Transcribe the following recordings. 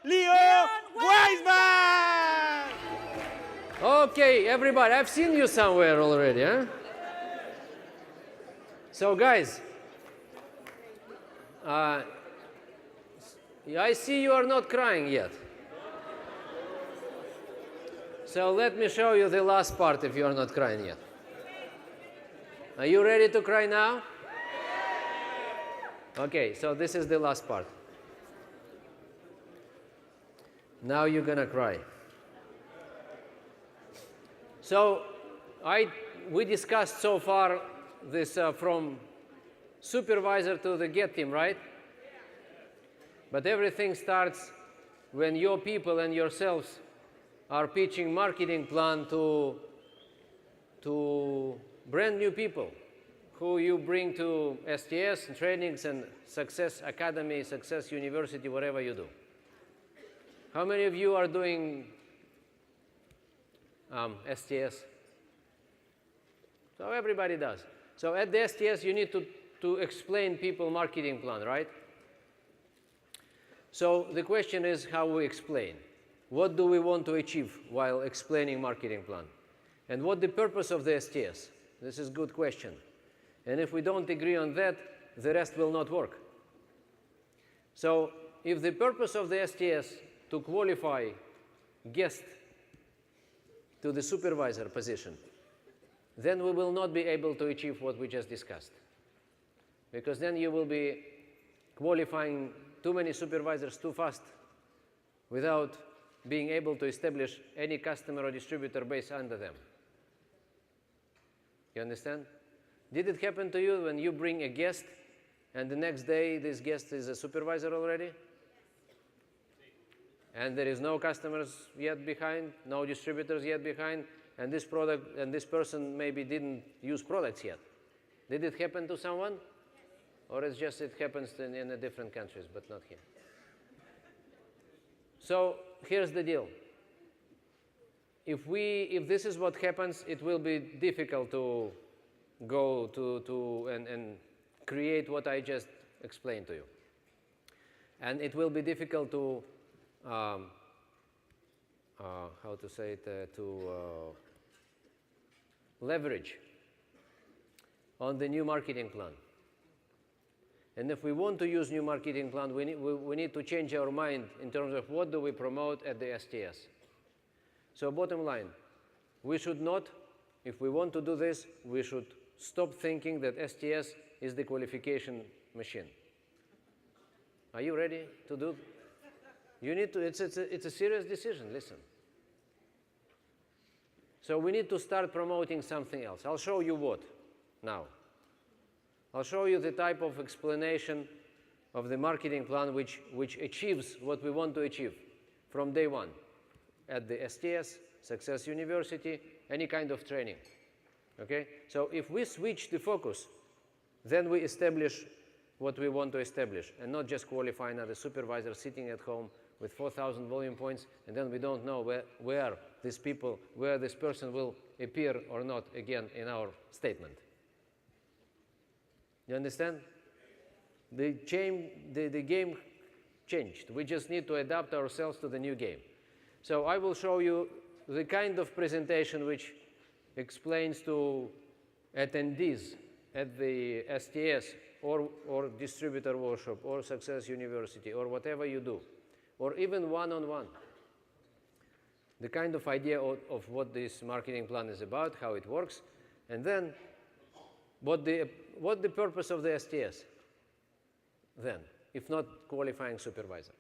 Leo WAISBEIN! Okay, everybody, I've seen you somewhere already, huh? So, guys, I see you are not crying yet. So let me show you the last part if you are not crying yet. Are you ready to cry now? Okay, so this is the last part. Now you're gonna cry. So we discussed so far this from supervisor to the get team, right? But everything starts when your people and yourselves are pitching marketing plan to brand new people who you bring to STS and trainings and Success Academy, Success University, whatever you do. How many of you are doing STS? So everybody does. So at the STS, you need to explain people marketing plan, right? So the question is how we explain. What do we want to achieve while explaining marketing plan? And what the purpose of the STS? This is a good question. And if we don't agree on that, the rest will not work. So if the purpose of the STS to qualify guest to the supervisor position, then we will not be able to achieve what we just discussed. Because then you will be qualifying too many supervisors too fast without being able to establish any customer or distributor base under them. You understand? Did it happen to you when you bring a guest and the next day this guest is a supervisor already? And there is no customers yet behind, no distributors yet behind, and this product and this person maybe didn't use products yet. Did it happen to someone? Or it's just it happens in the different countries, but not here. So here's the deal. If this is what happens, it will be difficult to go and create what I just explained to you. And it will be difficult to, how to say it, leverage on the new marketing plan. And if we want to use new marketing plan, we need to change our mind in terms of what do we promote at the STS. So bottom line, we should not, if we want to do this, we should stop thinking that STS is the qualification machine. Are you ready to do? You need to, it's a serious decision, listen. So we need to start promoting something else. I'll show you what now. I'll show you the type of explanation of the marketing plan which achieves what we want to achieve from day one at the STS, Success University, any kind of training. Okay? So if we switch the focus, then we establish what we want to establish and not just qualify another supervisor sitting at home with 4,000 volume points, and then we don't know where this person will appear or not again in our statement. You understand? The game changed. We just need to adapt ourselves to the new game. So I will show you the kind of presentation which explains to attendees at the STS or distributor workshop or Success University or whatever you do, or even one-on-one, the kind of idea of what this marketing plan is about, how it works, and then what the purpose of the STS then, if not qualifying supervisor.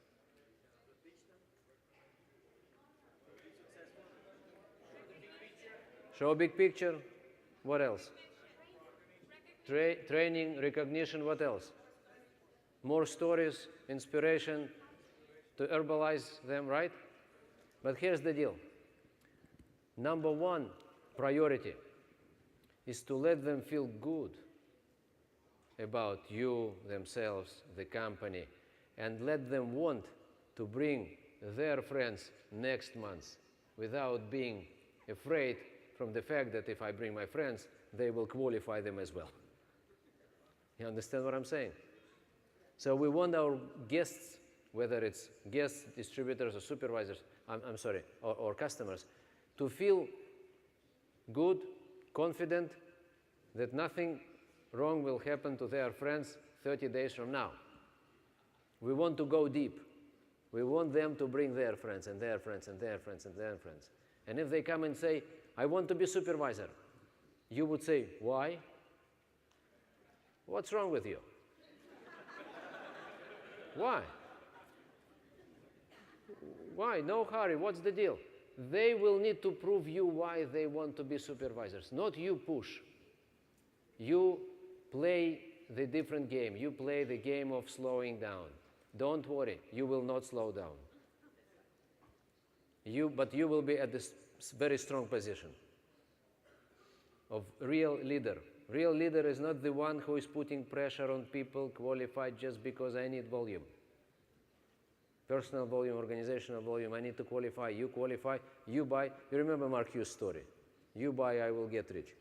Show a big picture. What else? Training, recognition, what else? More stories, inspiration to herbalize them, right? But here's the deal. Number one priority is to let them feel good about you, themselves, the company, and let them want to bring their friends next month without being afraid from the fact that if I bring my friends, they will qualify them as well. You understand what I'm saying? So we want our guests whether it's guests, distributors, or supervisors, I'm sorry, or customers, to feel good, confident that nothing wrong will happen to their friends 30 days from now. We want to go deep. We want them to bring their friends and their friends and their friends and their friends. And if they come and say, I want to be supervisor, you would say, why? What's wrong with you? Why? Why? No hurry. What's the deal? They will need to prove you why they want to be supervisors, not you push. You play the different game. You play the game of slowing down. Don't worry, you will not slow down. But you will be at this very strong position of real leader. Real leader is not the one who is putting pressure on people qualified just because I need volume. Personal volume, organizational volume, I need to qualify, you buy. You remember Mark Hughes' story. You buy, I will get rich.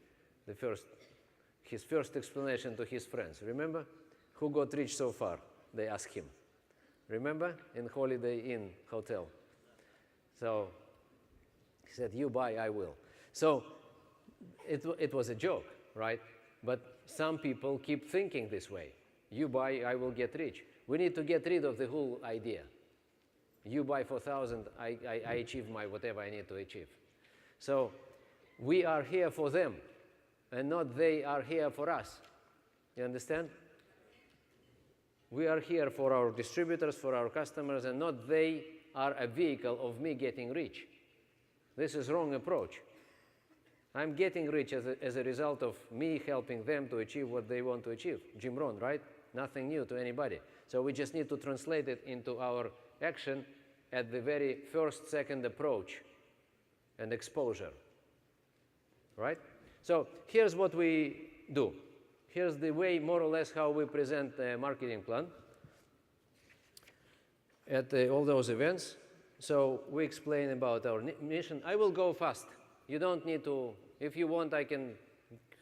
His first explanation to his friends. Remember? Who got rich so far? They asked him. Remember? In Holiday Inn Hotel. So he said, you buy, I will. So it was a joke, right? But some people keep thinking this way. You buy, I will get rich. We need to get rid of the whole idea. You buy 4,000, I achieve my whatever I need to achieve. So we are here for them, and not they are here for us. You understand? We are here for our distributors, for our customers, and not they are a vehicle of me getting rich. This is wrong approach. I'm getting rich as a result of me helping them to achieve what they want to achieve. Jim Rohn, right? Nothing new to anybody. So we just need to translate it into our action at the very first, second approach and exposure, right? So here's what we do. Here's the way, more or less, how we present a marketing plan at all those events. So we explain about our mission. I will go fast. You don't need to, if you want, I can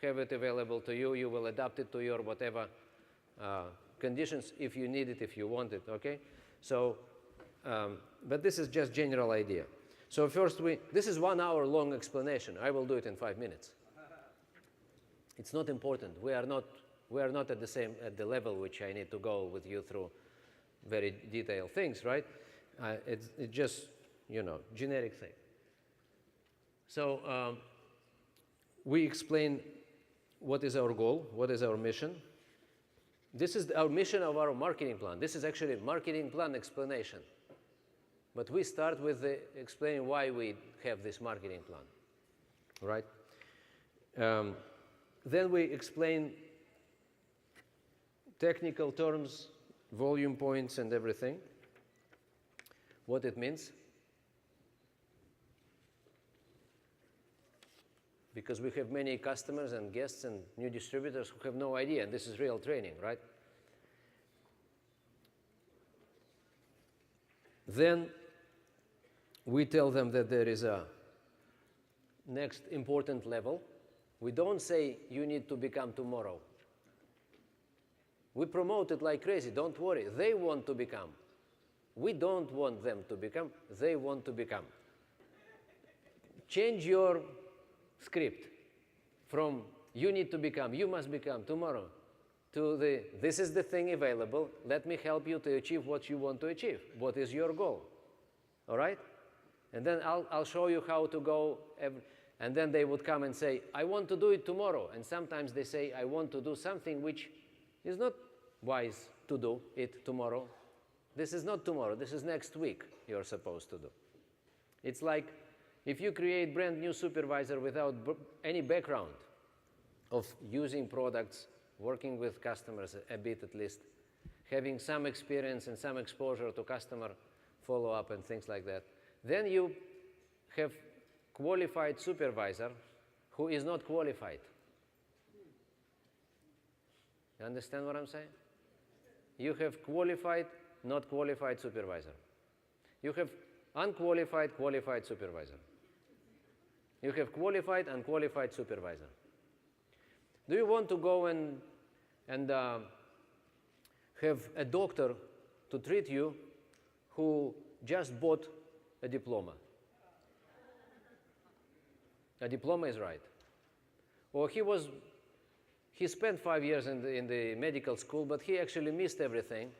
have it available to you. You will adapt it to your whatever conditions if you need it, if you want it, okay? So, but this is just general idea. So first this is 1 hour long explanation. I will do it in 5 minutes. It's not important. We are not at the level which I need to go with you through very detailed things, right? It's just, generic thing. So we explain what is our goal, what is our mission. This is our mission of our marketing plan. This is actually a marketing plan explanation. But we start with explaining why we have this marketing plan, right? Then we explain technical terms, volume points, and everything, what it means. Because we have many customers and guests and new distributors who have no idea, and this is real training, right? Then we tell them that there is a next important level. We don't say you need to become tomorrow. We promote it like crazy. Don't worry. They want to become. We don't want them to become. They want to become. Change your script from you need to become, you must become tomorrow, to this is the thing available. Let me help you to achieve what you want to achieve. What is your goal? All right? And then I'll show you how to go. And then they would come and say, I want to do it tomorrow. And sometimes they say, I want to do something which is not wise to do it tomorrow. This is not tomorrow. This is next week you're supposed to do. It's like if you create brand new supervisor without any background of using products, working with customers a bit at least, having some experience and some exposure to customer follow-up and things like that, then you have qualified supervisor who is not qualified. You understand what I'm saying? You have qualified, not qualified supervisor. You have unqualified, qualified supervisor. You have qualified, unqualified supervisor. Do you want to go and have a doctor to treat you who just bought a diploma? A diploma is right. Or he spent 5 years in the medical school, but he actually missed everything,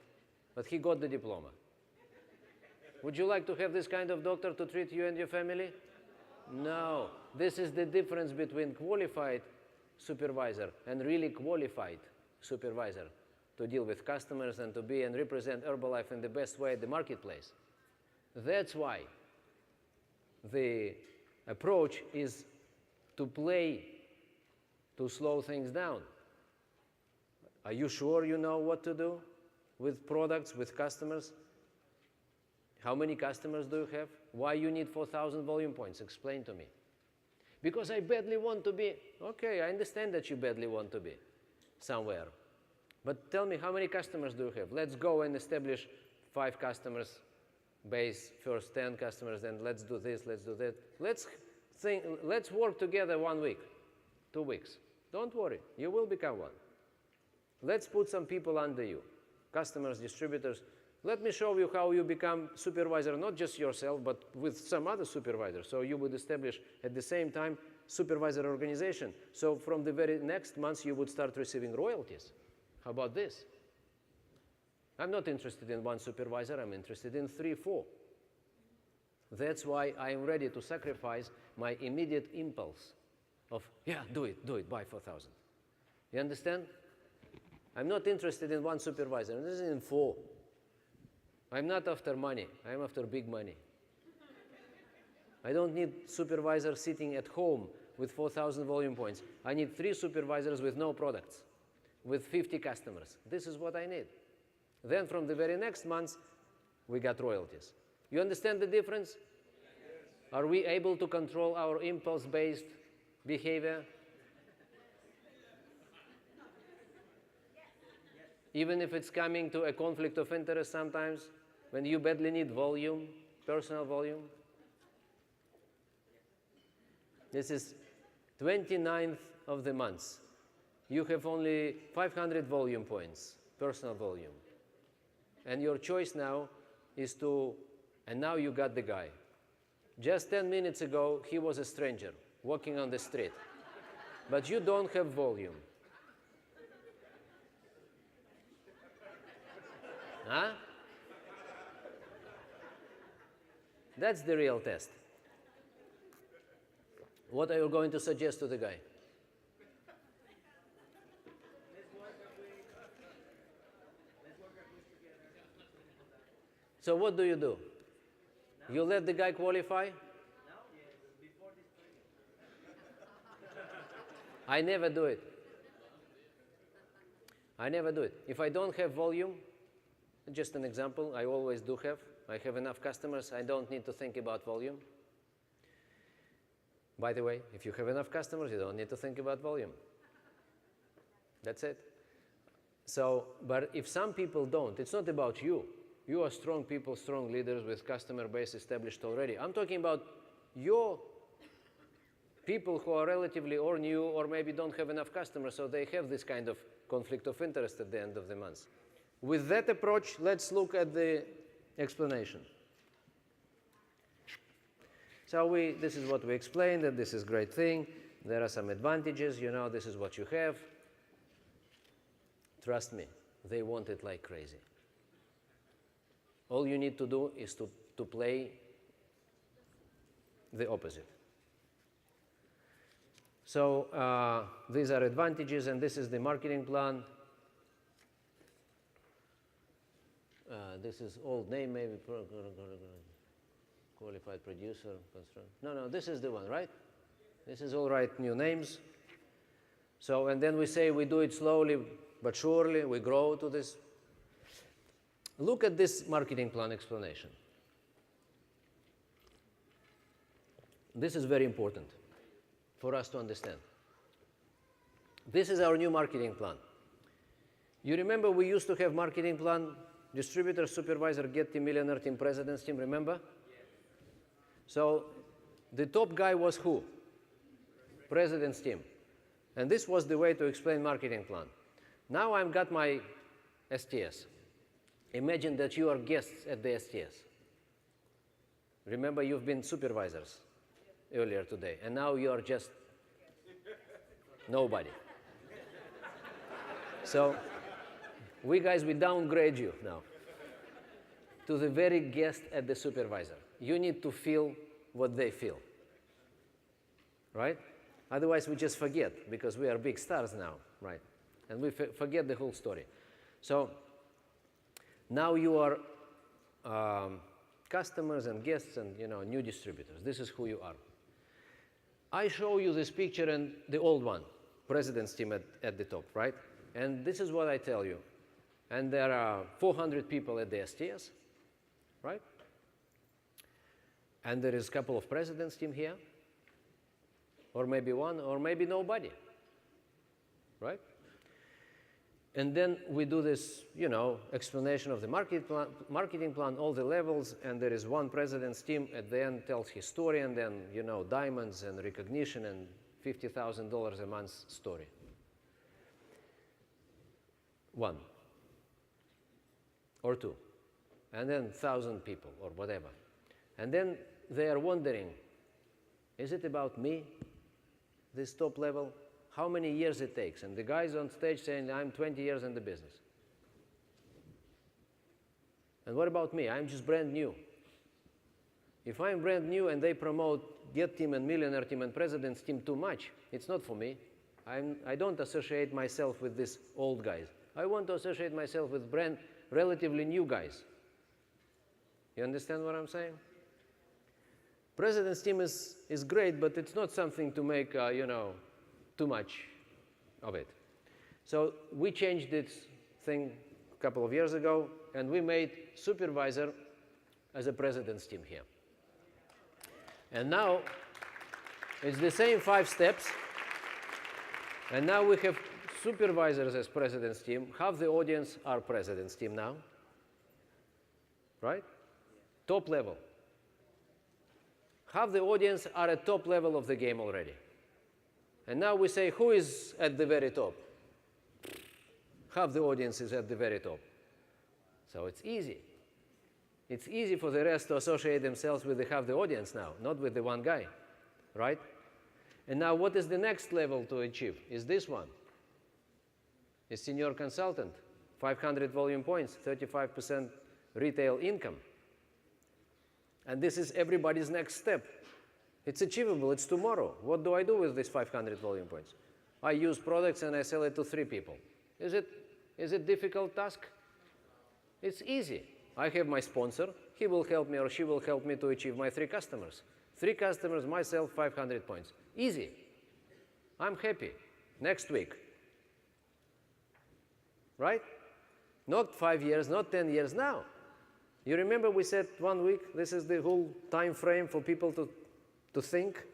but he got the diploma. Would you like to have this kind of doctor to treat you and your family? No. This is the difference between qualified supervisor and really qualified supervisor to deal with customers and to be and represent Herbalife in the best way at the marketplace. That's why the approach is to play, to slow things down. Are you sure you know what to do with products, with customers? How many customers do you have? Why you need 4,000 volume points? Explain to me. Because I badly want to be. Okay, I understand that you badly want to be somewhere. But tell me, how many customers do you have? Let's go and establish 5 customers base, first 10 customers, then let's do this, let's do that. Let's work together 1 week, 2 weeks. Don't worry, you will become one. Let's put some people under you, customers, distributors. Let me show you how you become supervisor, not just yourself, but with some other supervisor. So you would establish at the same time supervisor organization. So from the very next month, you would start receiving royalties. How about this? I'm not interested in one supervisor, I'm interested in 3, 4. That's why I am ready to sacrifice my immediate impulse of, yeah, do it, buy 4,000. You understand? I'm not interested in one supervisor, I'm interested in 4. I'm not after money, I'm after big money. I don't need supervisors sitting at home with 4,000 volume points. I need 3 supervisors with no products, with 50 customers. This is what I need. Then from the very next month, we got royalties. You understand the difference? Yes. Are we able to control our impulse-based behavior? Even if it's coming to a conflict of interest sometimes, when you badly need volume, personal volume. This is 29th of the month. You have only 500 volume points, personal volume. And your choice now is to, and now you got the guy. Just 10 minutes ago, he was a stranger walking on the street. But you don't have volume. Huh? That's the real test. What are you going to suggest to the guy? So what do? You let the guy qualify? I never do it. I never do it. If I don't have volume, just an example, I always do have. I have enough customers, I don't need to think about volume. By the way, if you have enough customers, you don't need to think about volume. That's it. So, but if some people don't, it's not about you. You are strong people, strong leaders with customer base established already. I'm talking about your people who are relatively or new or maybe don't have enough customers, so they have this kind of conflict of interest at the end of the month. With that approach, let's look at the explanation. So this is what we explained, that this is a great thing. There are some advantages, you know, this is what you have. Trust me, they want it like crazy. All you need to do is to play the opposite. So these are advantages, and this is the marketing plan. This is old name, maybe qualified producer. No, this is the one, right? This is all right, new names. So, and then we say we do it slowly but surely, we grow to this. Look at this marketing plan explanation. This is very important for us to understand. This is our new marketing plan. You remember we used to have marketing plan, distributor, supervisor, get team, millionaire team, president's team, remember? Yes. So the top guy was who? President's team. And this was the way to explain marketing plan. Now I've got my STS. Imagine that you are guests at the STS. Remember, you've been supervisors earlier today, and now you are just nobody. So we downgrade you now to the very guest at the supervisor. You need to feel what they feel, right? Otherwise, we just forget, because we are big stars now, right? And we forget the whole story. So now you are customers and guests and new distributors. This is who you are. I show you this picture and the old one, president's team at the top, right? And this is what I tell you. And there are 400 people at the STS, right? And there is a couple of president's team here, or maybe one, or maybe nobody, right? And then we do this, explanation of the marketing plan, all the levels, and there is one president's team at the end tells his story, and then, diamonds and recognition and $50,000 a month story. One or two, and then 1,000 people or whatever. And then they are wondering, is it about me, this top level? How many years it takes? And the guy's on stage saying, I'm 20 years in the business. And what about me? I'm just brand new. If I'm brand new and they promote Get Team and Millionaire Team and President's Team too much, it's not for me. I don't associate myself with these old guys. I want to associate myself with relatively new guys. You understand what I'm saying? President's Team is great, but it's not something to make, too much of it. So we changed this thing a couple of years ago, and we made supervisor as a president's team here. And now it's the same 5 steps, and now we have supervisors as president's team. Half the audience are president's team now, right? Top level. Half the audience are at top level of the game already. And now we say, who is at the very top? Half the audience is at the very top. So it's easy. It's easy for the rest to associate themselves with the half the audience now, not with the one guy, right? And now what is the next level to achieve? Is this one. Is senior consultant, 500 volume points, 35% retail income. And this is everybody's next step. It's achievable, it's tomorrow. What do I do with these 500 volume points? I use products and I sell it to 3 people. Is it a difficult task? It's easy. I have my sponsor. He will help me or she will help me to achieve my 3 customers. 3 customers, myself, 500 points. Easy. I'm happy. Next week. Right? Not 5 years, not 10 years, now. You remember we said 1 week? This is the whole time frame for people to think.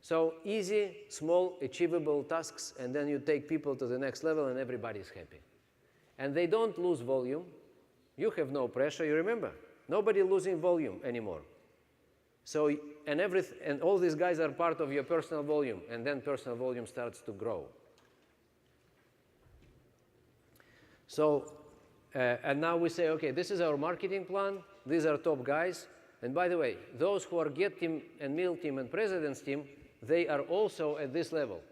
So easy, small, achievable tasks, and then you take people to the next level and everybody's happy. And they don't lose volume. You have no pressure, you remember? Nobody losing volume anymore. So, and all these guys are part of your personal volume, and then personal volume starts to grow. So, and now we say, okay, this is our marketing plan, these are top guys. And by the way, those who are Get Team and Mill Team and President's Team, they are also at this level.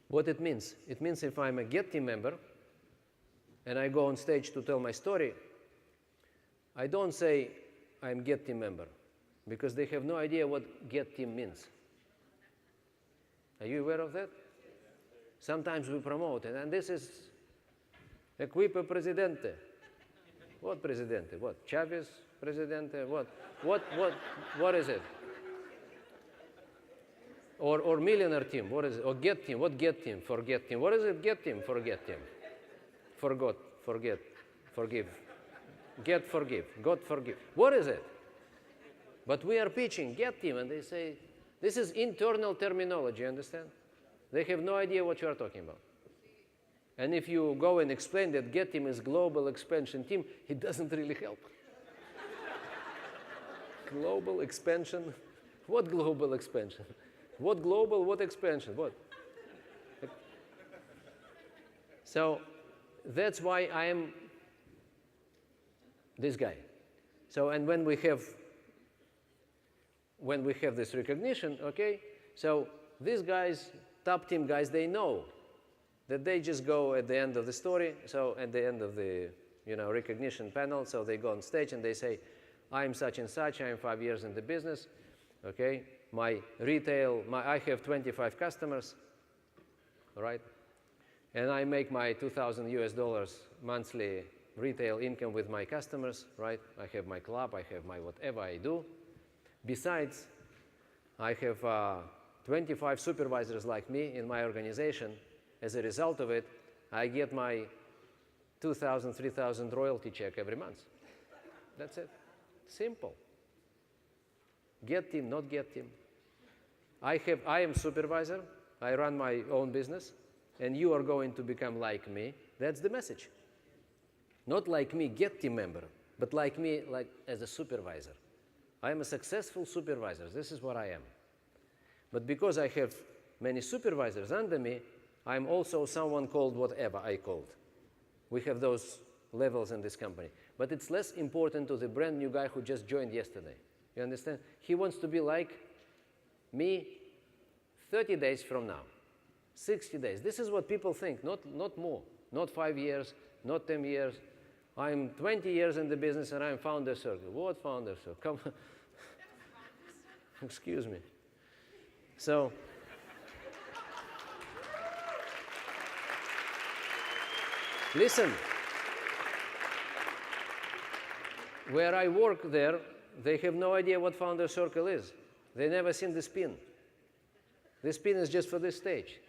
What it means? It means if I'm a Get Team member and I go on stage to tell my story, I don't say I'm Get Team member, because they have no idea what Get Team means. Are you aware of that? Sometimes we promote it, and this is Equipe Presidente. What Presidente? What? Chavez Presidente? What is it? Or Millionaire Team, what is it? Or Get Team, what Get Team? Forget Team. What is it? Get Team, forget Team. Forgot, forget, forgive. Get, forgive, God, forgive. What is it? But we are pitching Get Team, and they say, this is internal terminology, understand? They have no idea what you are talking about. And if you go and explain that Get Team is global expansion team, it doesn't really help. Global expansion? What global expansion? What global, what expansion, what? So that's why I am this guy. So, and when we have this recognition, okay, so these guys, top team guys, they know that they just go at the end of the story, so at the end of the recognition panel, so they go on stage and they say, I'm such and such, I'm 5 years in the business, okay, my retail, I have 25 customers, all right, and I make my $2,000 monthly retail income with my customers, right? I have my club, I have my whatever I do. Besides, I have 25 supervisors like me in my organization. As a result of it, I get my $2,000, $3,000 royalty check every month. That's it. Simple. Get team, not get team. I am supervisor. I run my own business, and you are going to become like me. That's the message. Not like me, get team member, but like me, like as a supervisor. I am a successful supervisor. This is what I am. But because I have many supervisors under me, I'm also someone called whatever I called. We have those levels in this company. But it's less important to the brand new guy who just joined yesterday. You understand? He wants to be like me 30 days from now, 60 days. This is what people think, not more. Not 5 years, not 10 years. I'm 20 years in the business and I'm founder circle. What founder circle? Come on. Excuse me. So, listen. Where I work there, they have no idea what founder circle is. They never seen the spin. This spin is just for this stage.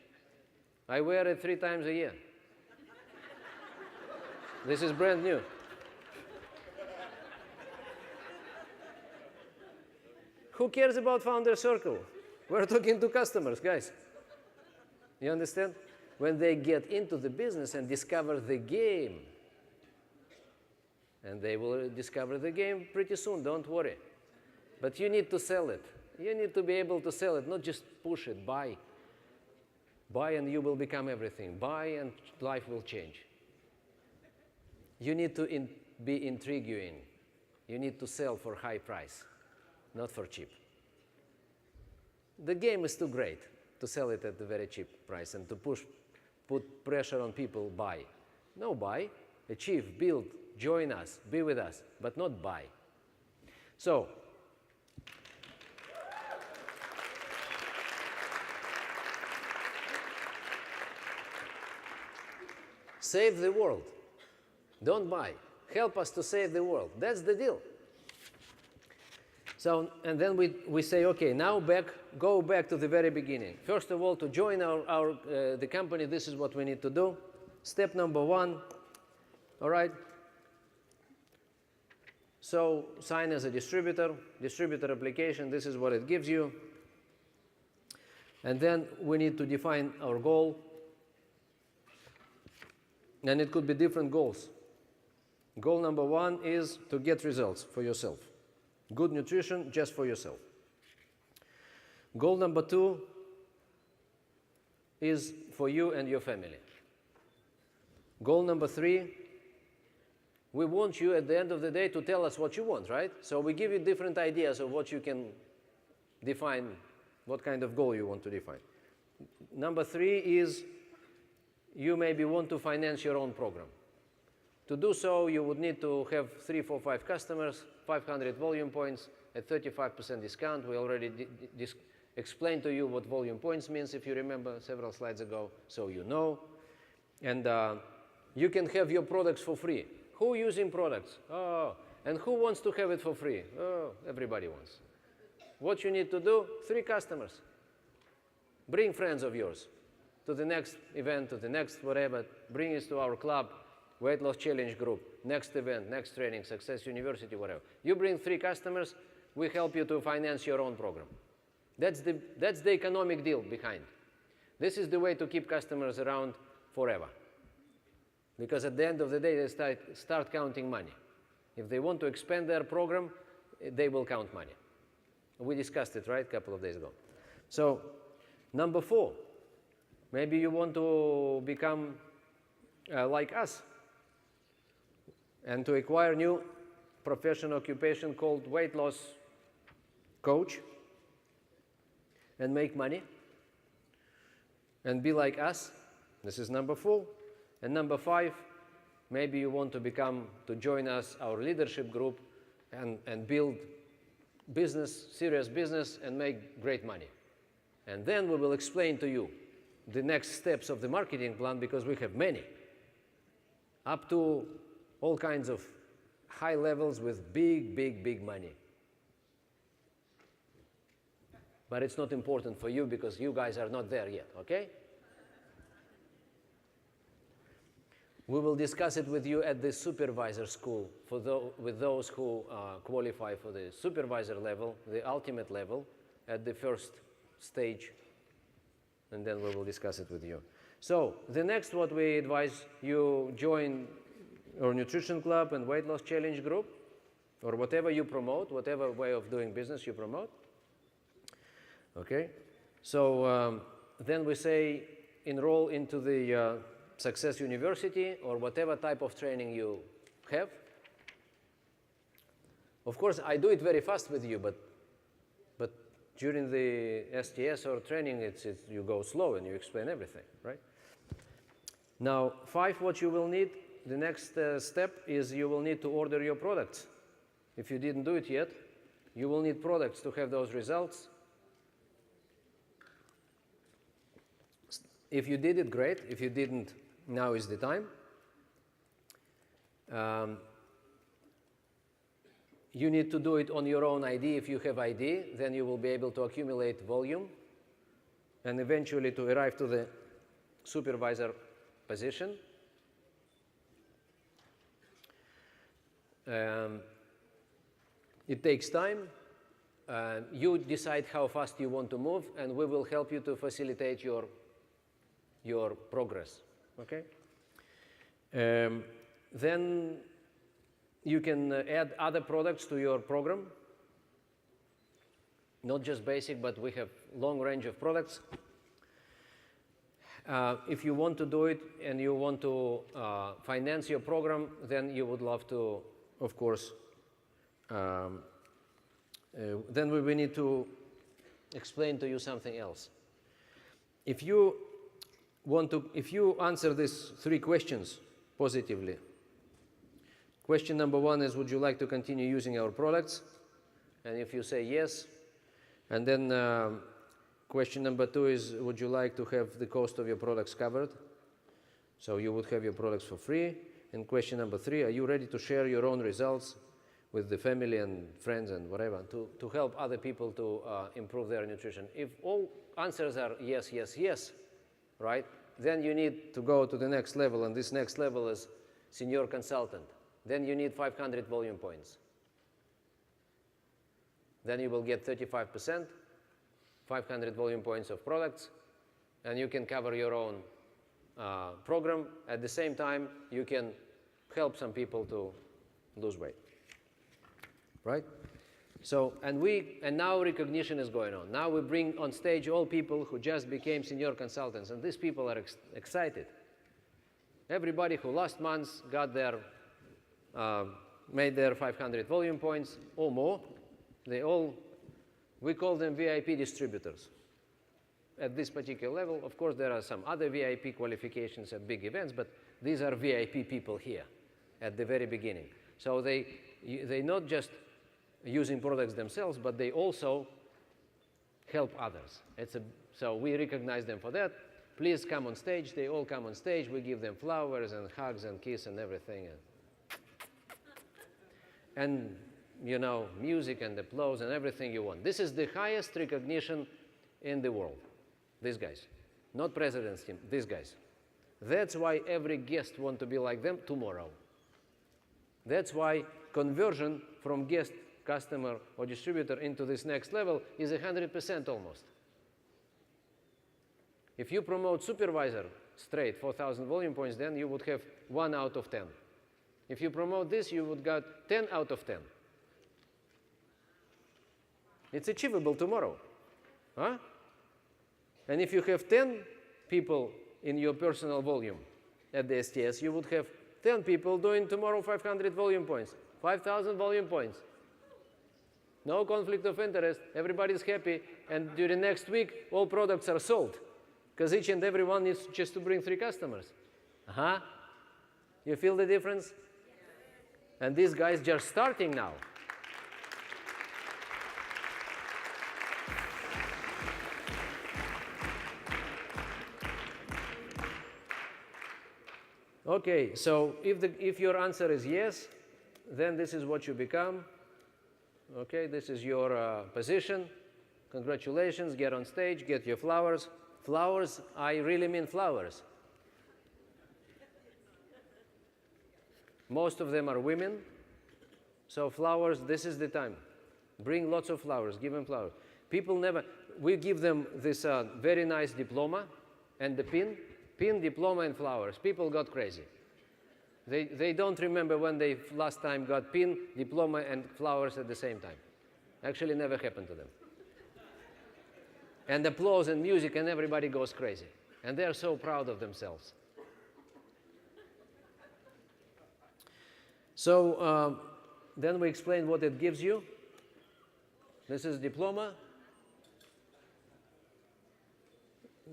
I wear it 3 times a year. This is brand new. Who cares about founder circle? We're talking to customers, guys. You understand? When they get into the business and discover the game, and they will discover the game pretty soon, don't worry. But you need to sell it. You need to be able to sell it, not just push it, buy. Buy and you will become everything. Buy and life will change. You need to be intriguing. You need to sell for high price, not for cheap. The game is too great to sell it at a very cheap price and to put pressure on people, buy. No, buy, achieve, build, join us, be with us, but not buy. So, save the world. Don't buy. Help us to save the world. That's the deal. So, and then we say, okay, now go back to the very beginning. First of all, to join the company, this is what we need to do. Step number 1, all right? So, sign as a distributor application, this is what it gives you. And then we need to define our goal. And it could be different goals. Goal number 1 is to get results for yourself. Good nutrition just for yourself. Goal number 2 is for you and your family. Goal number 3, we want you at the end of the day to tell us what you want, right? So we give you different ideas of what you can define, what kind of goal you want to define. Number 3 is you maybe want to finance your own program. To do so, you would need to have 3, 4, 5 customers, 500 volume points at 35% discount. We already explained to you what volume points means, if you remember, several slides ago, so you know. And you can have your products for free. Who using products? Oh, and who wants to have it for free? Oh, everybody wants. What you need to do, 3 customers. Bring friends of yours to the next event, to the next whatever. Bring us to our club, Weight Loss Challenge group, next event, next training, Success University, whatever. You bring 3 customers, we help you to finance your own program. That's the economic deal behind. This is the way to keep customers around forever. Because at the end of the day, they start counting money. If they want to expand their program, they will count money. We discussed it, right, a couple of days ago. So, number 4, maybe you want to become like us and to acquire new profession occupation called weight loss coach and make money and be like us. This is number 4. And number 5, maybe you want to join us, our leadership group, and build business, serious business, and make great money. And then we will explain to you the next steps of the marketing plan, because we have many, up to all kinds of high levels with big money. But it's not important for you because you guys are not there yet, okay? We will discuss it with you at the supervisor school with those who qualify for the supervisor level, the ultimate level, at the first stage, and then we will discuss it with you. So the next, what we advise, you join our nutrition club and weight loss challenge group, or whatever you promote, whatever way of doing business you promote. Okay? So then we say enroll into the Success University or whatever type of training you have. Of course, I do it very fast with you, but during the STS or training, you go slow and you explain everything, right? Now, 5, what you will need, the next step is you will need to order your products. If you didn't do it yet, you will need products to have those results. If you did it, great. If you didn't, now is the time. You need to do it on your own ID. If you have ID, then you will be able to accumulate volume and eventually to arrive to the supervisor position. It takes time. You decide how fast you want to move, and we will help you to facilitate your progress. Okay? Then you can add other products to your program. Not just basic, but we have long range of products. If you want to do it and you want to finance your program, then you would love to, of course, then we need to explain to you something else. If you answer these 3 questions positively, question number 1 is, would you like to continue using our products? And if you say yes, and then question number 2 is, would you like to have the cost of your products covered? So you would have your products for free. And question number 3, are you ready to share your own results with the family and friends and whatever to help other people to improve their nutrition? If all answers are yes, yes, yes, right, then you need to go to the next level, and this next level is senior consultant. Then you need 500 volume points. Then you will get 35%, 500 volume points of products, and you can cover your own program. At the same time, you can help some people to lose weight, right? So, and now recognition is going on. Now we bring on stage all people who just became senior consultants, and these people are excited. Everybody who last month got their, made their 500 volume points or more, we call them VIP distributors. At this particular level, of course, there are some other VIP qualifications at big events, but these are VIP people here at the very beginning. So they not just using products themselves, but they also help others. So we recognize them for that. Please come on stage. They all come on stage. We give them flowers and hugs and kiss and everything. And you know, music and applause and everything you want. This is the highest recognition in the world. These guys. Not president's team, these guys. That's why every guest wants to be like them tomorrow. That's why conversion from guest, customer, or distributor into this next level is 100% almost. If you promote supervisor straight 4,000 volume points, then you would have 1 out of 10. If you promote this, you would get 10 out of 10. It's achievable tomorrow. Huh? And if you have 10 people in your personal volume at the STS, you would have 10 people doing tomorrow 500 volume points, 5,000 volume points. No conflict of interest, everybody's happy, and during next week, all products are sold, because each and every one needs just to bring 3 customers. You feel the difference? And these guys just starting now. Okay, so if your answer is yes, then this is what you become. Okay, this is your position. Congratulations, get on stage, get your flowers. Flowers, I really mean flowers. Most of them are women, so flowers, this is the time. Bring lots of flowers, give them flowers. People never, we give them this very nice diploma and the pin, diploma, and flowers. People got crazy. They don't remember when they last time got pin, diploma, and flowers at the same time. Actually never happened to them. And applause and music, and everybody goes crazy. And they're so proud of themselves. So then we explain what it gives you. This is diploma.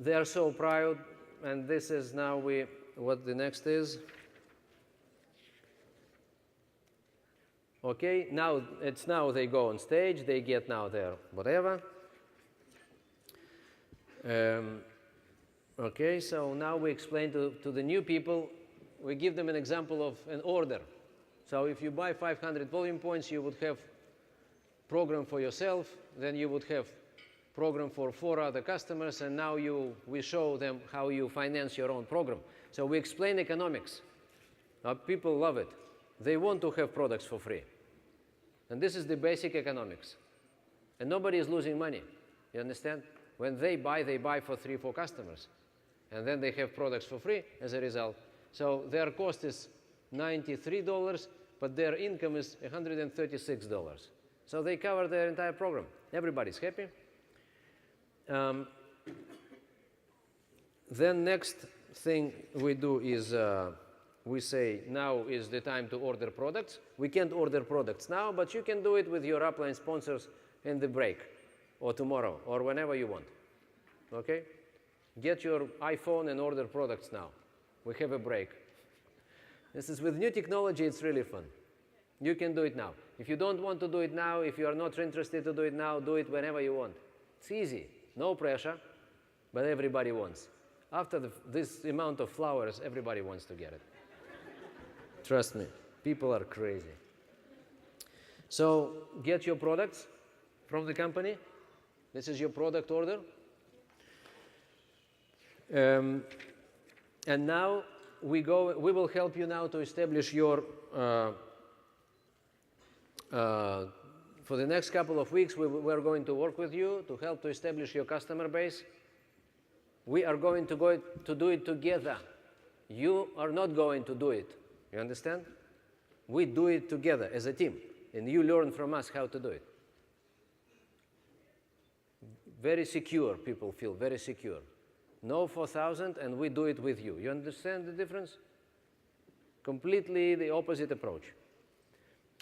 They are so proud, and this is now what the next is. Okay, now they go on stage, they get now their whatever. Okay, so now we explain to the new people, we give them an example of an order. So if you buy 500 volume points, you would have program for yourself, then you would have program for 4 other customers, and now we show them how you finance your own program. So we explain economics. People love it. They want to have products for free. And this is the basic economics. And nobody is losing money. You understand? When they buy for 3-4 customers. And then they have products for free as a result. So their cost is $93, but their income is $136. So they cover their entire program. Everybody's happy. Then next thing we do is we say now is the time to order products. We can't order products now, but you can do it with your upline sponsors in the break or tomorrow or whenever you want. Okay? Get your iPhone and order products now. We have a break. This is with new technology, it's really fun. You can do it now. If you don't want to do it now, if you are not interested to do it now, do it whenever you want. It's easy, no pressure, but everybody wants. After this amount of flowers, everybody wants to get it. Trust me, people are crazy. So get your products from the company. This is your product order. And now we will help you now to establish your, for the next couple of weeks, we're going to work with you to help to establish your customer base. We are going to do it together. You are not going to do it. You understand? We do it together as a team, and you learn from us how to do it. Very secure, people feel very secure. No 4,000, and we do it with you. You understand the difference? Completely the opposite approach.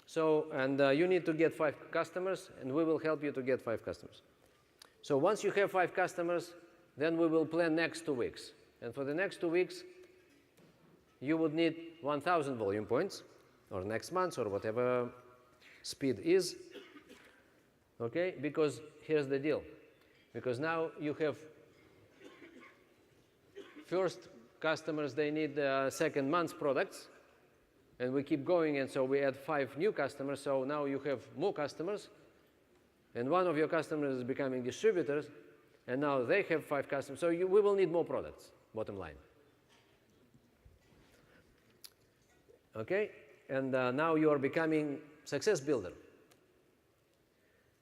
So, and you need to get 5 customers, and we will help you to get 5 customers. So once you have 5 customers, then we will plan next 2 weeks. And for the next 2 weeks, you would need 1,000 volume points, or next month, or whatever speed is. Okay, because here's the deal. Because now you have first customers, they need second month's products, and we keep going, and so we add 5 new customers, so now you have more customers, and one of your customers is becoming distributors, and now they have 5 customers, so we will need more products, bottom line. Okay, and now you are becoming success builder.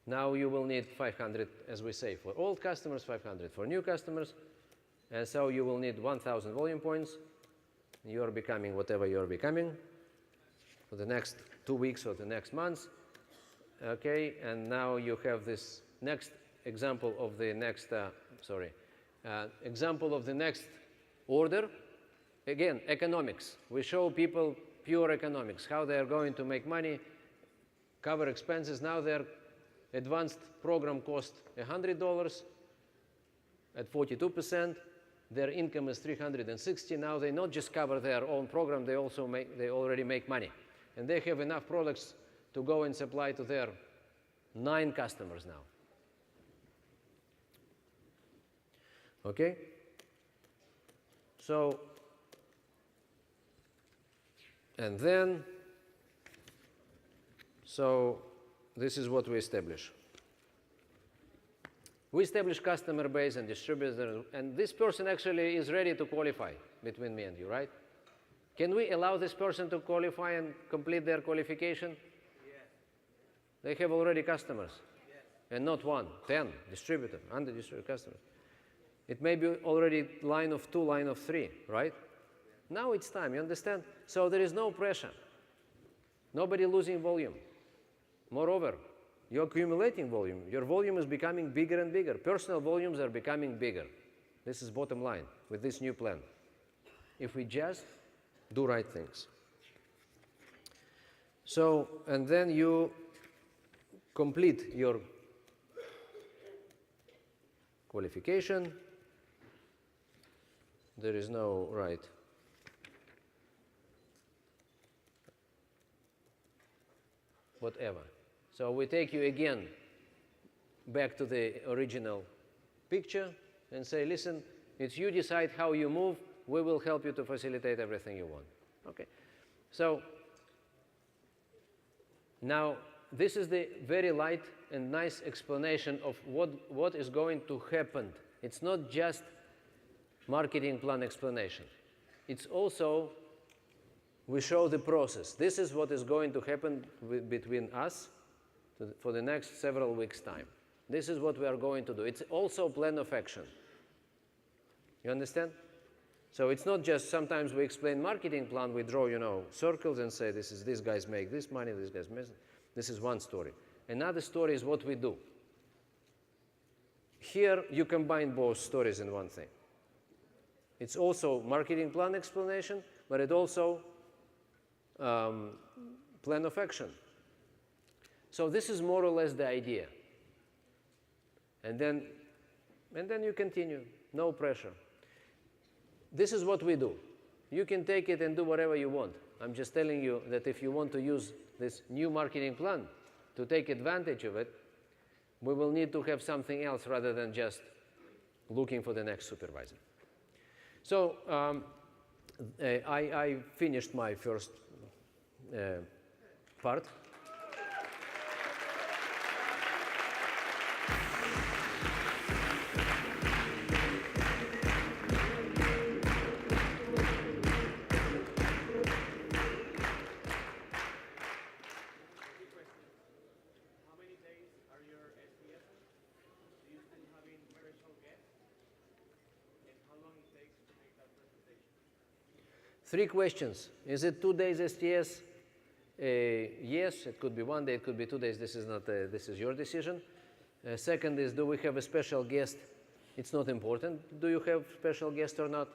Now you will need 500, as we say, for old customers, 500 for new customers, and so you will need 1,000 volume points. You are becoming whatever you are becoming for the next 2 weeks or the next months. Okay, and now you have this next example of the next, example of the next order. again, economics. We show people pure economics, how they are going to make money, cover expenses. Now their advanced program cost $100 at 42%. Their income is 360. Now they not just cover their own program, they already make money. And they have enough products to go and supply to their 9 customers now. Okay? So, and then, so this is what we establish. We establish customer base and distributors, and this person actually is ready to qualify between me and you, right? Can we allow this person to qualify and complete their qualification? Yes. They have already customers. Yes. And not 1, 10 distributor, 100 distributor customers. It may be already line of 2, line of 3, right? Now it's time, you understand? So there is no pressure. Nobody losing volume. Moreover, you're accumulating volume. Your volume is becoming bigger and bigger. Personal volumes are becoming bigger. This is bottom line with this new plan. If we just do right things. So, and then you complete your qualification. There is no right. Whatever. So we take you again back to the original picture and say, listen, it's you decide how you move. We will help you to facilitate everything you want. Okay. So now this is the very light and nice explanation of what is going to happen. It's not just marketing plan explanation. It's also, we show the process. This is what is going to happen between us for the next several weeks' time. This is what we are going to do. It's also a plan of action. You understand? So it's not just sometimes we explain marketing plan, we draw, circles and say these guys make this money, these guys make this is one story. Another story is what we do. Here you combine both stories in one thing. It's also marketing plan explanation, but it also plan of action. So this is more or less the idea. And then you continue, no pressure. This is what we do. You can take it and do whatever you want. I'm just telling you that if you want to use this new marketing plan to take advantage of it, we will need to have something else rather than just looking for the next supervisor. So I finished my first part. How many days are your SDS? Do you still have international guests? And how long it takes to make that presentation? 3 questions. Is it 2 days STS? Yes, it could be 1 day, it could be 2 days. This is your decision. Second is, do we have a special guest? It's not important. Do you have special guest or not?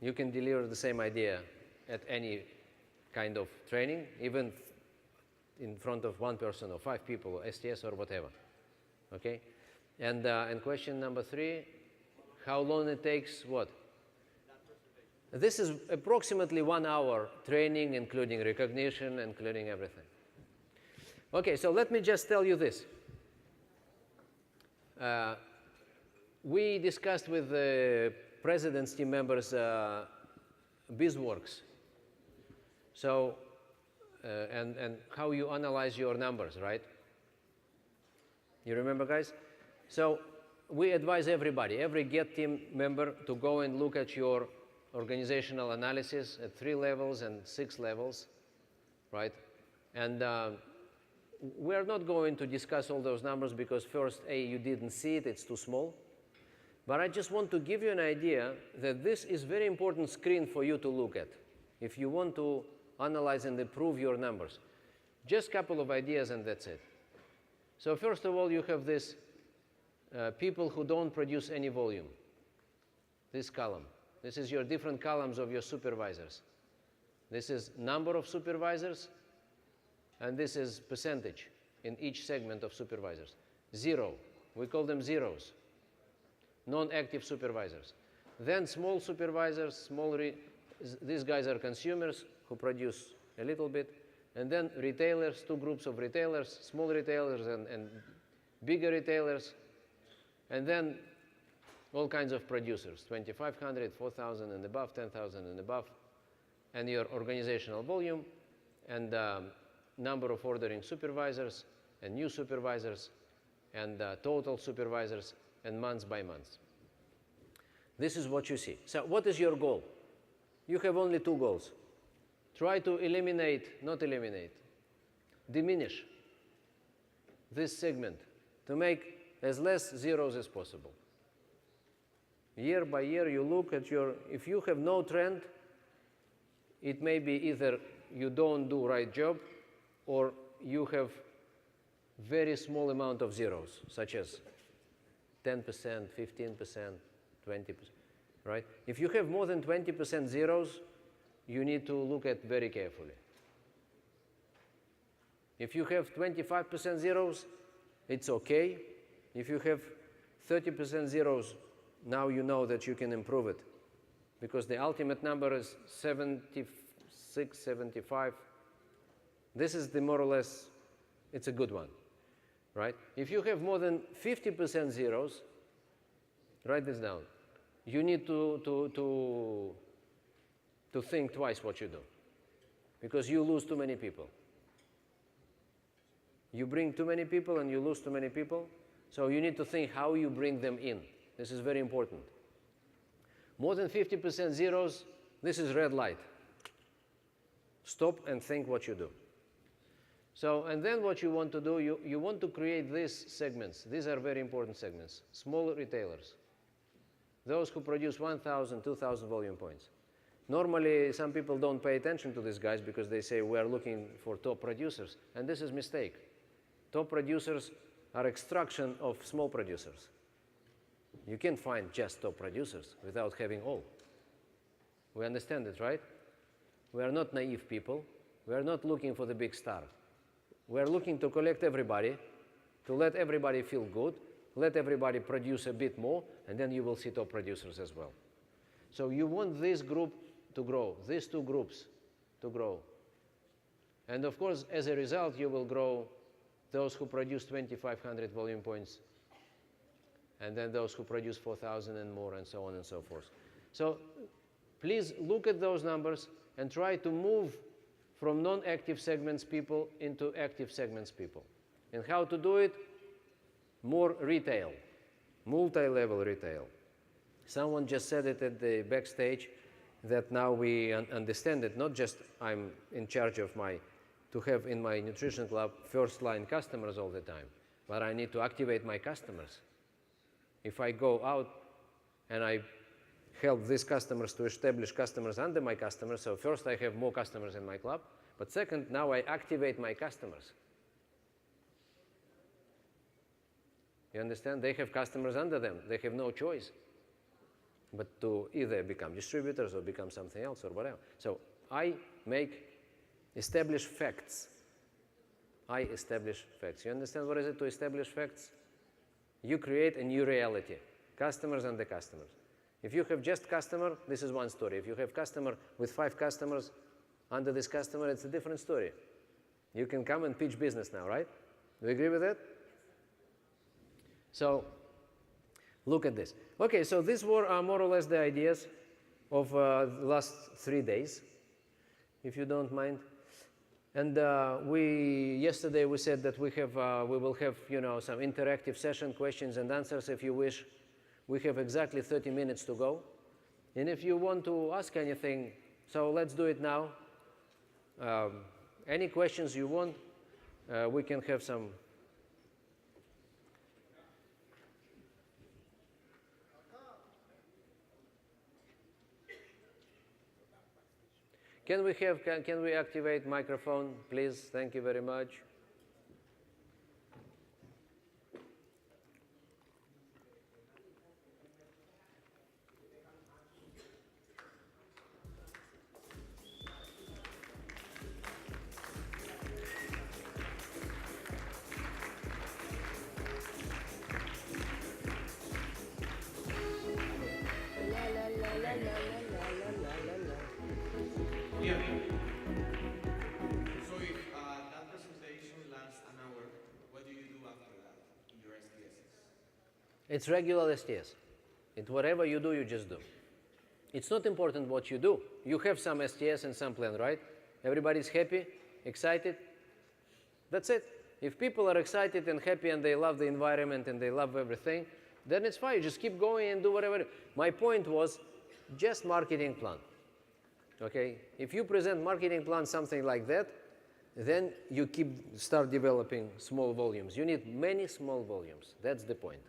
You can deliver the same idea at any kind of training, even in front of 1 person or 5 people, or STS or whatever. Okay? And question number 3, how long it takes what? This is approximately 1 hour training, including recognition, including everything. Okay, so let me just tell you this. We discussed with the president's team members BizWorks. So, and how you analyze your numbers, right? You remember, guys? So we advise everybody, every GET team member, to go and look at your organizational analysis at 3 levels and 6 levels, right? And we're not going to discuss all those numbers because first, you didn't see it, it's too small. But I just want to give you an idea that this is very important screen for you to look at if you want to analyze and improve your numbers. Just a couple of ideas and that's it. So first of all, you have this people who don't produce any volume, this column. This is your different columns of your supervisors. This is number of supervisors, and this is percentage in each segment of supervisors. 0, we call them zeros, non-active supervisors. Then small supervisors, these guys are consumers who produce a little bit. And then retailers, 2 groups of retailers, small retailers and bigger retailers. And then all kinds of producers, 2,500, 4,000 and above, 10,000 and above. And your organizational volume and number of ordering supervisors and new supervisors and total supervisors and months by months. This is what you see. So what is your goal? You have only 2 goals. Try to diminish this segment to make as less zeros as possible. Year by year you look at if you have no trend, it may be either you don't do right job or you have very small amount of zeros, such as 10%, 15%, 20%, right? If you have more than 20% zeros, you need to look at very carefully. If you have 25% zeros, it's okay. If you have 30% zeros, now you know that you can improve it, because the ultimate number is 76, 75. This is the more or less, it's a good one, right? If you have more than 50% zeros, write this down. You need to think twice what you do, because you lose too many people. You bring too many people and you lose too many people, so you need to think how you bring them in. This is very important. More than 50% zeros, this is red light. Stop and think what you do. So, and then what you want to do, you want to create these segments. These are very important segments. Small retailers. Those who produce 1,000, 2,000 volume points. Normally, some people don't pay attention to these guys because they say we are looking for top producers, and this is a mistake. Top producers are extraction of small producers. You can't find just top producers without having all. We understand it, right? We are not naive people. We are not looking for the big star. We are looking to collect everybody, to let everybody feel good, let everybody produce a bit more, and then you will see top producers as well. So you want this group to grow, these 2 groups to grow. And of course, as a result, you will grow those who produce 2,500 volume points, and then those who produce 4,000 and more, and so on and so forth. So please look at those numbers and try to move from non-active segments people into active segments people. And how to do it? More retail, multi-level retail. Someone just said it at the backstage that now we understand it. Not just I'm in charge of to have in my nutrition club first-line customers all the time, but I need to activate my customers. If I go out and I help these customers to establish customers under my customers, so first I have more customers in my club, but second, now I activate my customers. You understand? They have customers under them. They have no choice but to either become distributors or become something else or whatever. So I establish facts. I establish facts. You understand what is it to establish facts? You create a new reality. Customers and the customers. If you have just customer, this is one story. If you have customer with 5 customers, under this customer, it's a different story. You can come and pitch business now, right? Do you agree with that? So look at this. Okay, so these were more or less the ideas of the last 3 days, if you don't mind. And yesterday we said that we will have some interactive session, questions and answers if you wish. We have exactly 30 minutes to go. And if you want to ask anything, so let's do it now. Any questions you want, we can have some. Can we activate microphone, please? Thank you very much. It's regular STS. It's whatever you do, you just do. It's not important what you do. You have some STS and some plan, right? Everybody's happy, excited. That's it. If people are excited and happy and they love the environment and they love everything, then it's fine. You just keep going and do whatever. My point was just marketing plan. Okay? If you present marketing plan, something like that, then you start developing small volumes. You need many small volumes. That's the point.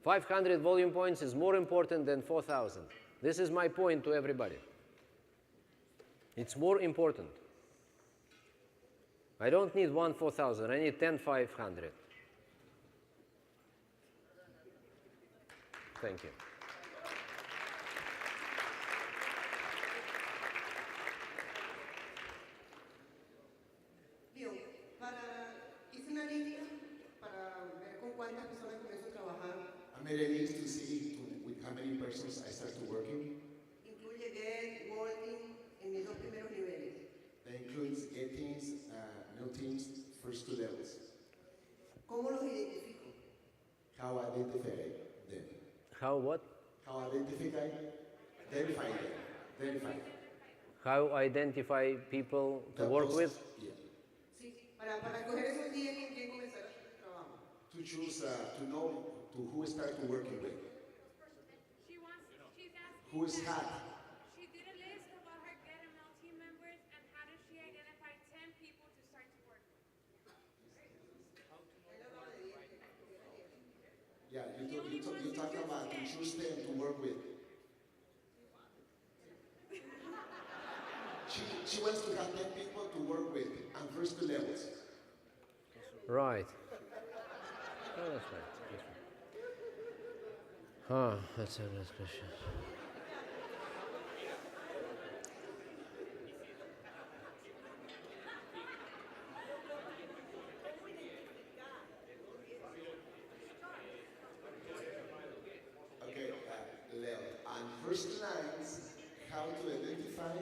500 volume points is more important than 4,000. This is my point to everybody. It's more important. I don't need 1 4,000. I need 10 500. Thank you. Hice una lista para ver con cuántas personas comienzo a trabajar. I made a list to see with how many persons I started working. Incluye get, working en mis dos primeros niveles. That includes get teams, new teams, first two levels. ¿Cómo los identifico? How I identify them. How what? How I identify them. Verify. How identify people to work with? Yeah. Sí, para escoger esos días con quién comenzar a hacer el trabajo. To choose, to know to who start working with. She's asking Who is hot. She did a list about her GetML team members and how does she identify 10 people to start to work with? Yeah, you talk about to choose them to work with. She wants to have 10 people to work with on first two levels. Right. Oh, that's right. That's a nice question. Okay, Leo, on first lines, how to identify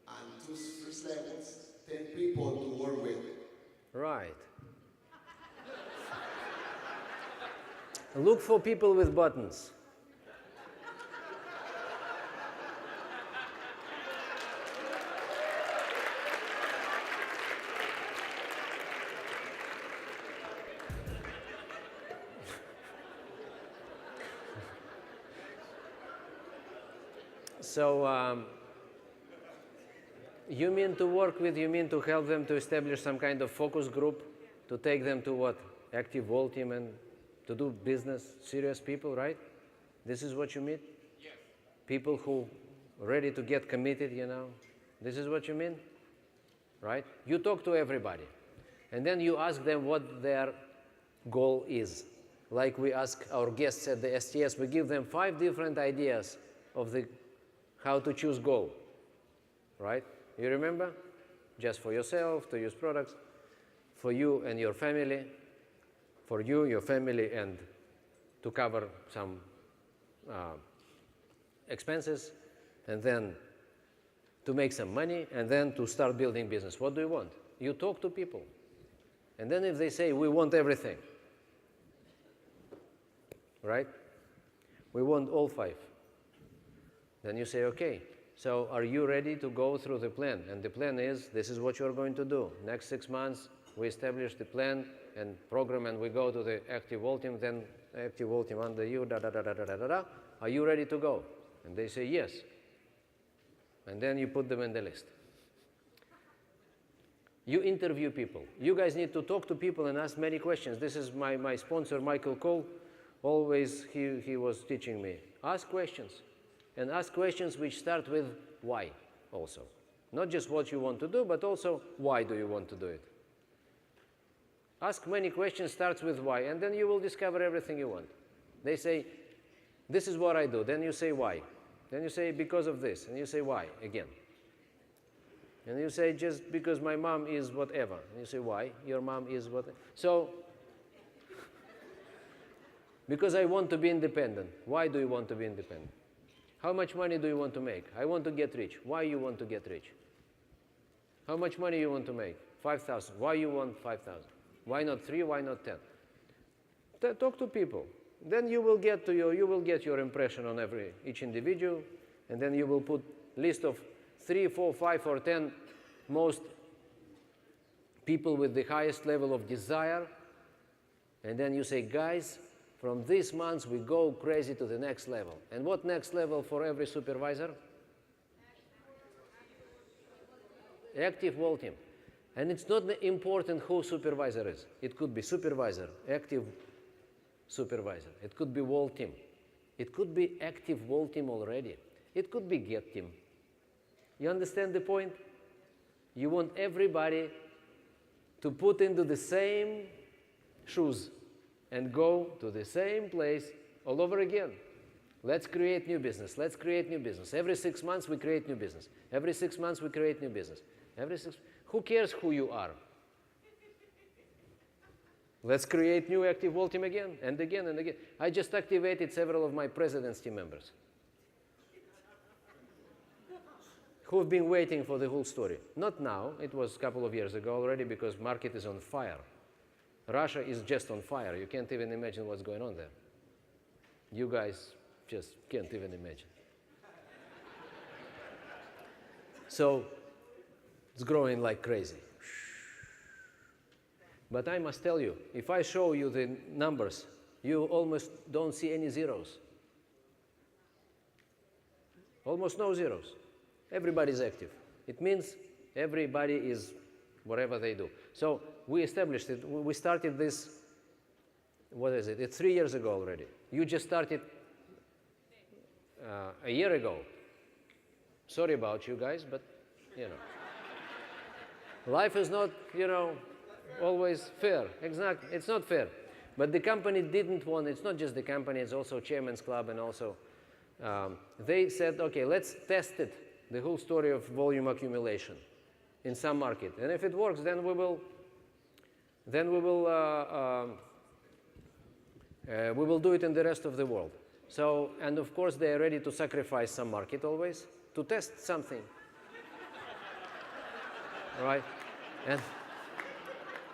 on two first levels 10 people to work with. Right. Look for people with buttons. So, you mean to work with, you mean to help them to establish some kind of focus group, to take them to what? Active Vault team and to do business, serious people, right? This is what you mean? Yes. People who are ready to get committed, you know? This is what you mean? Right? You talk to everybody. And then you ask them what their goal is. Like we ask our guests at the STS, we give them 5 different ideas of how to choose goal. Right? You remember? Just for yourself, to use products, for you and your family, for you, your family, and to cover some expenses, and then to make some money, and then to start building business. What do you want? You talk to people. And then if they say, we want everything, right? We want all 5. Then you say, okay, so are you ready to go through the plan? And the plan is, this is what you're going to do. Next 6 months, we establish the plan and program, and we go to the Active Vault team, then Active Vault team under you, da-da-da-da-da-da-da. Are you ready to go? And they say yes. And then you put them in the list. You interview people. You guys need to talk to people and ask many questions. This is my sponsor, Michael Cole. Always he was teaching me. Ask questions. And ask questions which start with why also. Not just what you want to do, but also why do you want to do it. Ask many questions, starts with why, and then you will discover everything you want. They say, this is what I do. Then you say why. Then you say because of this, and you say why again. And you say just because my mom is whatever. And you say why? Your mom is what? So, because I want to be independent. Why do you want to be independent? How much money do you want to make? I want to get rich. Why you want to get rich? How much money you want to make? 5,000. Why you want 5,000? Why not 3? Why not 10? Talk to people. Then you will get your impression on each individual, and then you will put list of 3, 4, 5, or 10 most people with the highest level of desire, and then you say, guys, from this month we go crazy to the next level. And what next level for every supervisor? Active whole team. And it's not important who supervisor is. It could be supervisor, active supervisor. It could be whole team. It could be active whole team already. It could be get team. You understand the point? You want everybody to put into the same shoes and go to the same place all over again. Let's create new business. Let's create new business. Every 6 months we create new business. Every 6 months we create new business. Who cares who you are? Let's create new active whole team again and again and again. I just activated several of my president's team members who've been waiting for the whole story. Not now, it was a couple of years ago already, because market is on fire. Russia is just on fire. You can't even imagine what's going on there. You guys just can't even imagine. So it's growing like crazy. But I must tell you, if I show you the numbers, you almost don't see any zeros. Almost no zeros. Everybody's active. It means everybody is whatever they do. So we established it. We started this, what is it? It's 3 years ago already. You just started a year ago. Sorry about you guys, but, you know. Life is not, you know, always fair. Exactly. It's not fair. But the company didn't want, it's not just the company, it's also Chairman's Club, and also they said, okay, let's test it, the whole story of volume accumulation in some market. And if it works, then we will do it in the rest of the world. So, and of course, they are ready to sacrifice some market always to test something. Right?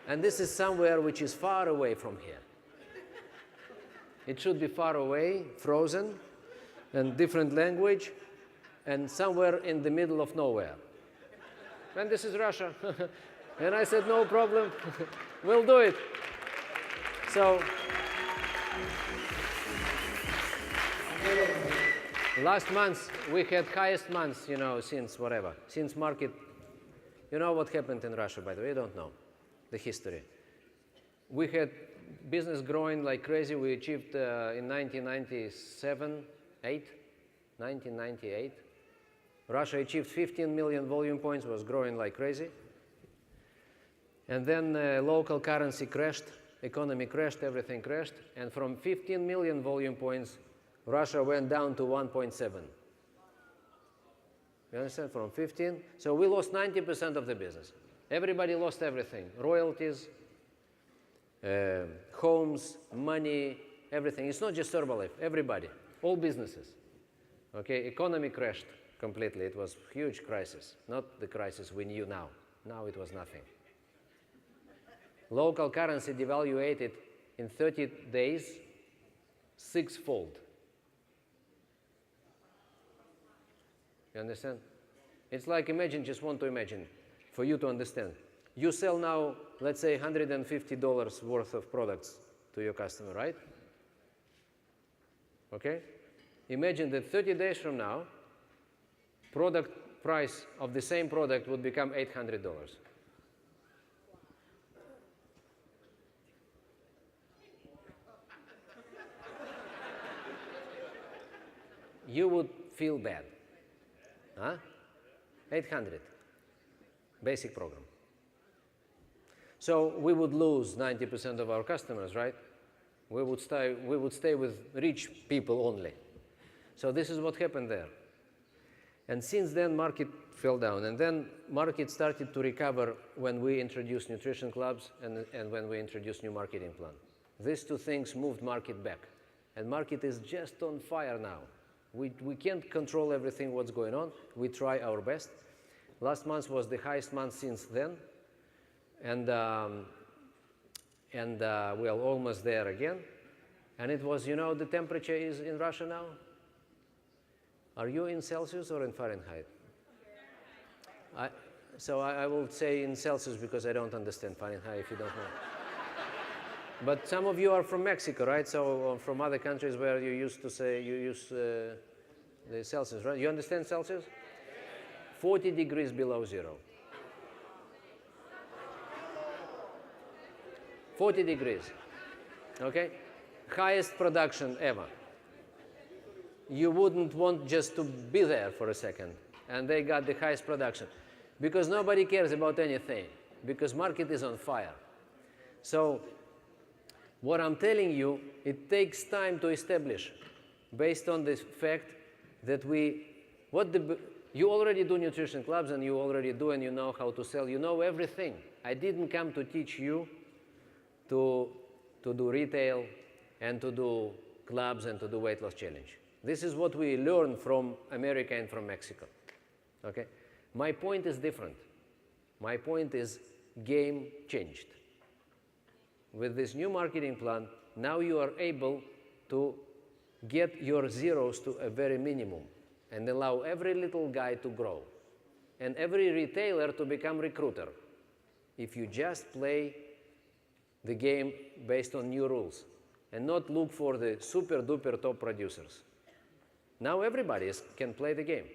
And this is somewhere which is far away from here. It should be far away, frozen, and different language, and somewhere in the middle of nowhere. And this is Russia. And I said, no problem, we'll do it. So, last month, we had highest months, you know, since whatever, since market. You know what happened in Russia, by the way? You don't know the history. We had business growing like crazy. We achieved in 1998, Russia achieved 15 million volume points, was growing like crazy. And then local currency crashed, economy crashed, everything crashed. And from 15 million volume points, Russia went down to 1.7. You understand? From 15. So we lost 90% of the business. Everybody lost everything. Royalties, homes, money, everything. It's not just Herbalife, everybody, all businesses. Okay, economy crashed completely. It was a huge crisis, not the crisis we knew now. Now it was nothing. Local currency devaluated in 30 days sixfold. You understand? It's like, imagine, just want to imagine, for you to understand. You sell now, let's say, $150 worth of products to your customer, right? Okay? Imagine that 30 days from now, product price of the same product would become $800. You would feel bad. Huh? 800. Basic program. So we would lose 90% of our customers, right? We would stay with rich people only. So this is what happened there. And since then, market fell down. And then market started to recover when we introduced nutrition clubs and when we introduced new marketing plan. These two things moved market back. And market is just on fire now. We can't control everything what's going on. We try our best. Last month was the highest month since then. And And we are almost there again. And it was, you know, the temperature is in Russia now? Are you in Celsius or in Fahrenheit? So I will say in Celsius because I don't understand Fahrenheit if you don't know. But some of you are from Mexico, right? So from other countries where you used to say, you use the Celsius, right? You understand Celsius? 40 degrees below zero. 40 degrees, okay? Highest production ever. You wouldn't want just to be there for a second. And they got the highest production. Because nobody cares about anything. Because market is on fire. So what I'm telling you, it takes time to establish based on the fact that you already do nutrition clubs and you already do and you know how to sell. You know everything. I didn't come to teach you to do retail and to do clubs and to do weight loss challenge. This is what we learned from America and from Mexico. Okay? My point is different. My point is game changed. With this new marketing plan, now you are able to get your zeros to a very minimum and allow every little guy to grow and every retailer to become recruiter if you just play the game based on new rules and not look for the super duper top producers. Now everybody can play the game.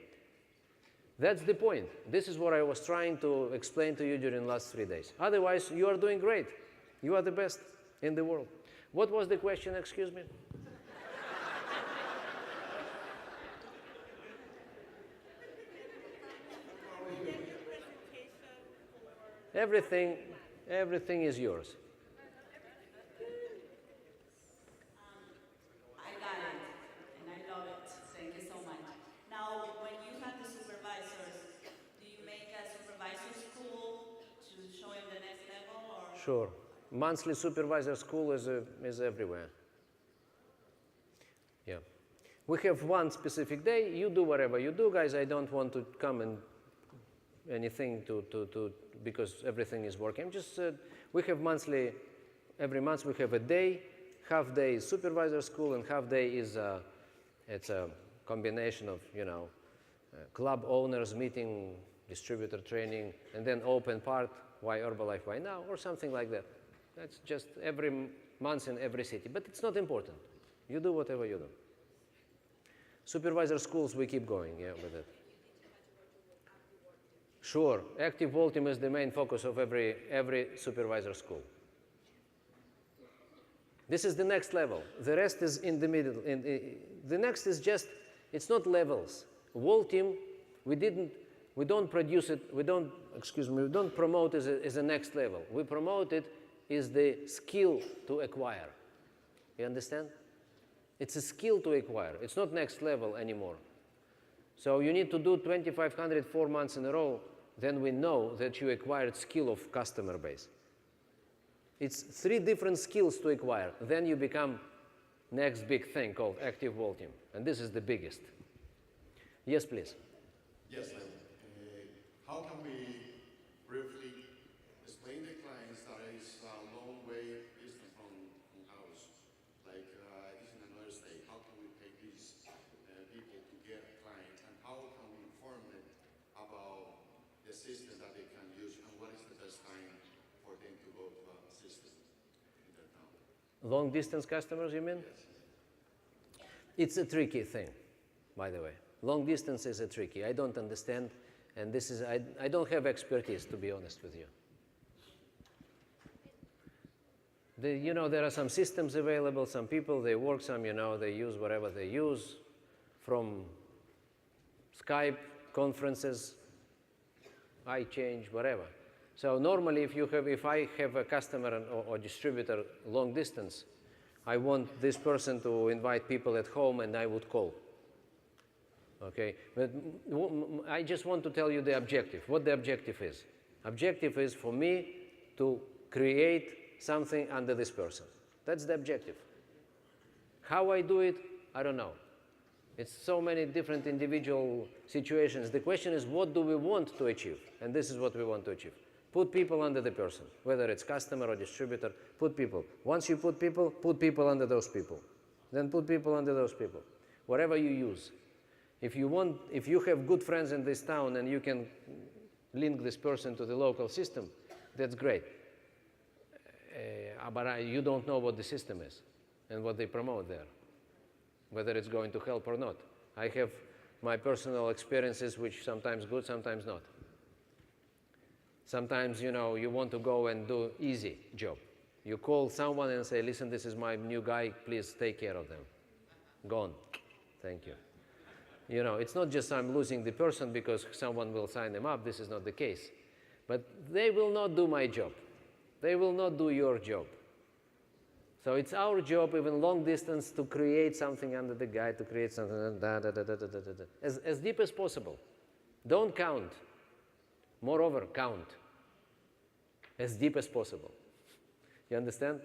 That's the point. This is what I was trying to explain to you during the last 3 days. Otherwise, you are doing great. You are the best in the world. What was the question, excuse me? Everything is yours. I got it, and I love it. Thank you so much. Now, when you have the supervisors, do you make a supervisor school to show them the next level, or? Sure. Monthly supervisor school is everywhere. Yeah. We have one specific day. You do whatever you do, guys. I don't want to come and anything because everything is working. Just we have monthly. Every month we have a day. Half day is supervisor school, and half day is it's a combination of club owners meeting, distributor training, and then open part. Why Herbalife? Why now? Or something like that. That's just every month in every city, but it's not important. You do whatever you do. Supervisor schools, we keep going, with it. Sure, active vaulting is the main focus of every supervisor school. This is the next level. The rest is in the middle. The next is just, it's not levels. Vaulting, we don't produce it, we don't promote it as a next level. We promote it is the skill to acquire. You understand? It's a skill to acquire. It's not next level anymore. So you need to do 2,500 4 months in a row, then we know that you acquired skill of customer base. It's 3 different skills to acquire. Then you become next big thing called active vaulting. And this is the biggest. Yes, please. Yes, how can we briefly explain to clients that it's a long way distance from house, like it's in another state? How can we pay these people to get clients, and how can we inform them about the system that they can use, and what is the best time for them to go to a system in their town? Long distance customers, you mean? Yes. It's a tricky thing, by the way. Long distance is a tricky. I don't understand, and this is, I don't have expertise, to be honest with you. There are some systems available, some people, they work some, they use whatever they use, from Skype, conferences, iChange, whatever. So normally if I have a customer or distributor long distance, I want this person to invite people at home and I would call. Okay, but I just want to tell you the objective, what the objective is. Objective is for me to create something under this person. That's the objective. How I do it, I don't know. It's so many different individual situations. The question is, what do we want to achieve? And this is what we want to achieve. Put people under the person, whether it's customer or distributor, put people. Once you put people under those people. Then put people under those people. Whatever you use. If you have good friends in this town and you can link this person to the local system, that's great. But you don't know what the system is and what they promote there, whether it's going to help or not. I have my personal experiences, which sometimes good, sometimes not. Sometimes, you want to go and do easy job. You call someone and say, listen, this is my new guy, please take care of them. Gone. Thank you. It's not just I'm losing the person because someone will sign them up. This is not the case. But they will not do my job. They will not do your job. So it's our job, even long distance, to create something under the guy, to create something, as deep as possible. Don't count. Moreover, count. As deep as possible. You understand?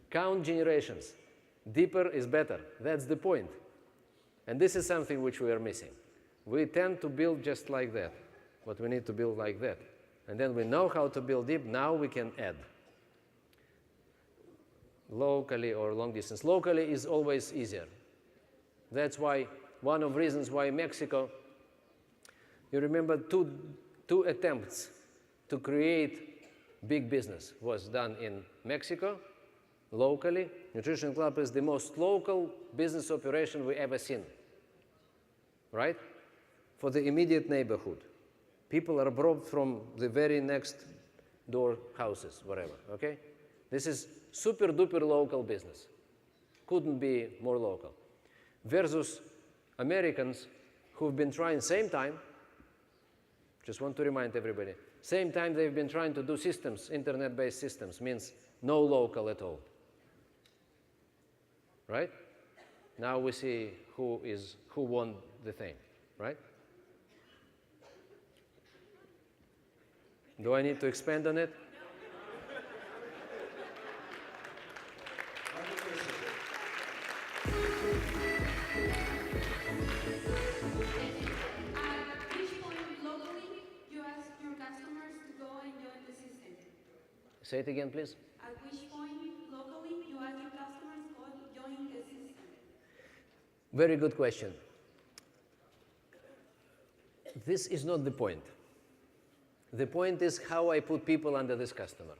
Count generations. Deeper is better. That's the point. And this is something which we are missing. We tend to build just like that, but we need to build like that. And then we know how to build deep, now we can add. Locally or long distance. Locally is always easier. That's why, one of the reasons why Mexico, you remember two attempts to create big business was done in Mexico, locally. Nutrition Club is the most local business operation we ever seen, right? For the immediate neighborhood. People are brought from the very next door houses, whatever, okay? This is super duper local business. Couldn't be more local. Versus Americans who've been trying same time, just want to remind everybody, same time they've been trying to do systems, internet-based systems, means no local at all. Right? Now we see who won the thing, right? Do I need to expand on it? At which point locally you ask your customers to go and join the system? Say it again, please. At which point locally you ask your customers to go and join the system? Very good question. This is not the point. The point is how I put people under this customer.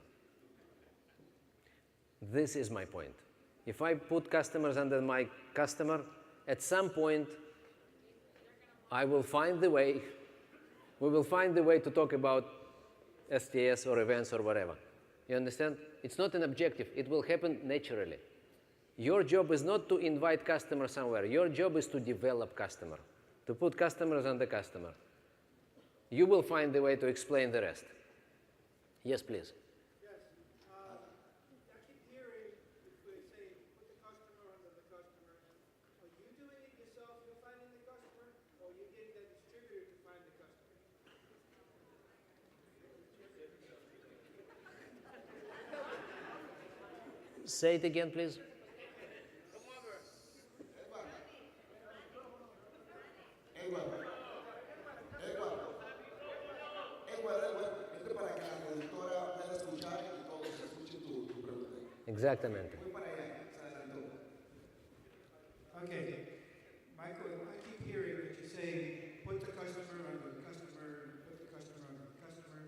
This is my point. If I put customers under my customer, at some point, I will find the way, we will find the way to talk about STS or events or whatever. You understand? It's not an objective. It will happen naturally. Your job is not to invite customer somewhere. Your job is to develop customer, to put customers under customer. You will find the way to explain the rest. Yes, please. Yes. I keep hearing if we say put the customer under the customer. Are you doing it yourself, you're finding the customer, or are you getting the distributor to find the customer? Say it again, please. Exactamente. Okay. Michael, I keep hearing that you say put the customer under the customer, put the customer under the customer.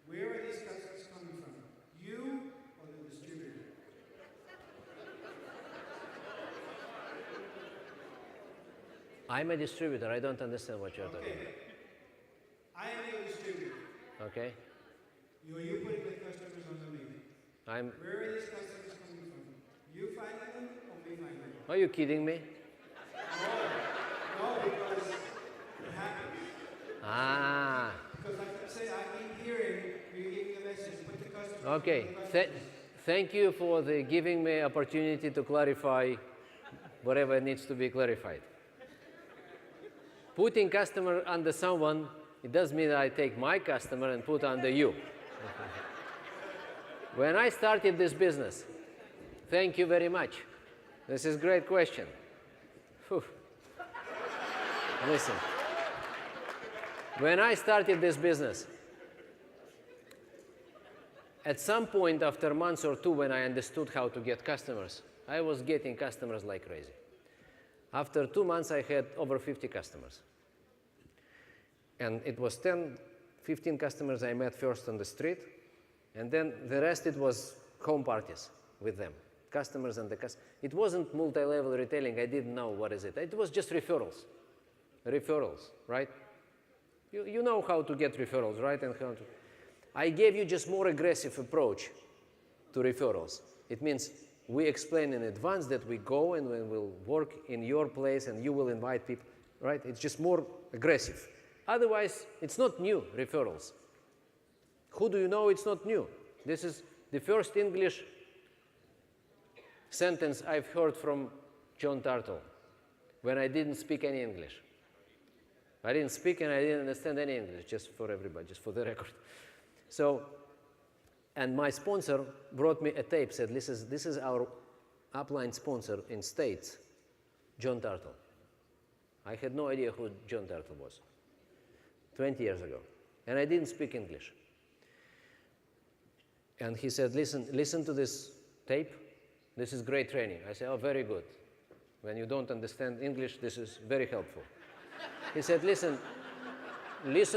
Where are these customers coming from? You or the distributor? I'm a distributor. I don't understand what you're talking about. I am your distributor. Okay. You putting the customers under me. Where are these customers coming from? You finding them or me finding them? Are you kidding me? No, because it happens. Ah. Because like I say, I keep hearing you giving a message, put the customers Okay. under the customers. Thank you for giving me opportunity to clarify whatever needs to be clarified. Putting customer under someone, it does mean that I take my customer and put under you. When I started this business, thank you very much. This is a great question. Whew. Listen, when I started this business, at some point after months or two when I understood how to get customers, I was getting customers like crazy. After 2 months, I had over 50 customers. And it was 10, 15 customers I met first on the street, and then the rest it was home parties with them. Customers and the customers. It wasn't multi-level retailing. I didn't know what is it. It was just referrals. Referrals, right? You know how to get referrals, right? And how to. I gave you just more aggressive approach to referrals. It means we explain in advance that we go and we will work in your place and you will invite people, right? It's just more aggressive. Otherwise, it's not new, referrals. Who do you know? It's not new. This is the first English sentence I've heard from John Turtle when I didn't speak any English. I didn't speak and I didn't understand any English, just for everybody, just for the record. So, and my sponsor brought me a tape, said, this is our upline sponsor in States, John Turtle. I had no idea who John Turtle was, 20 years ago. And I didn't speak English. And he said, listen to this tape. This is great training. I said, oh, very good. When you don't understand English, this is very helpful. He said, listen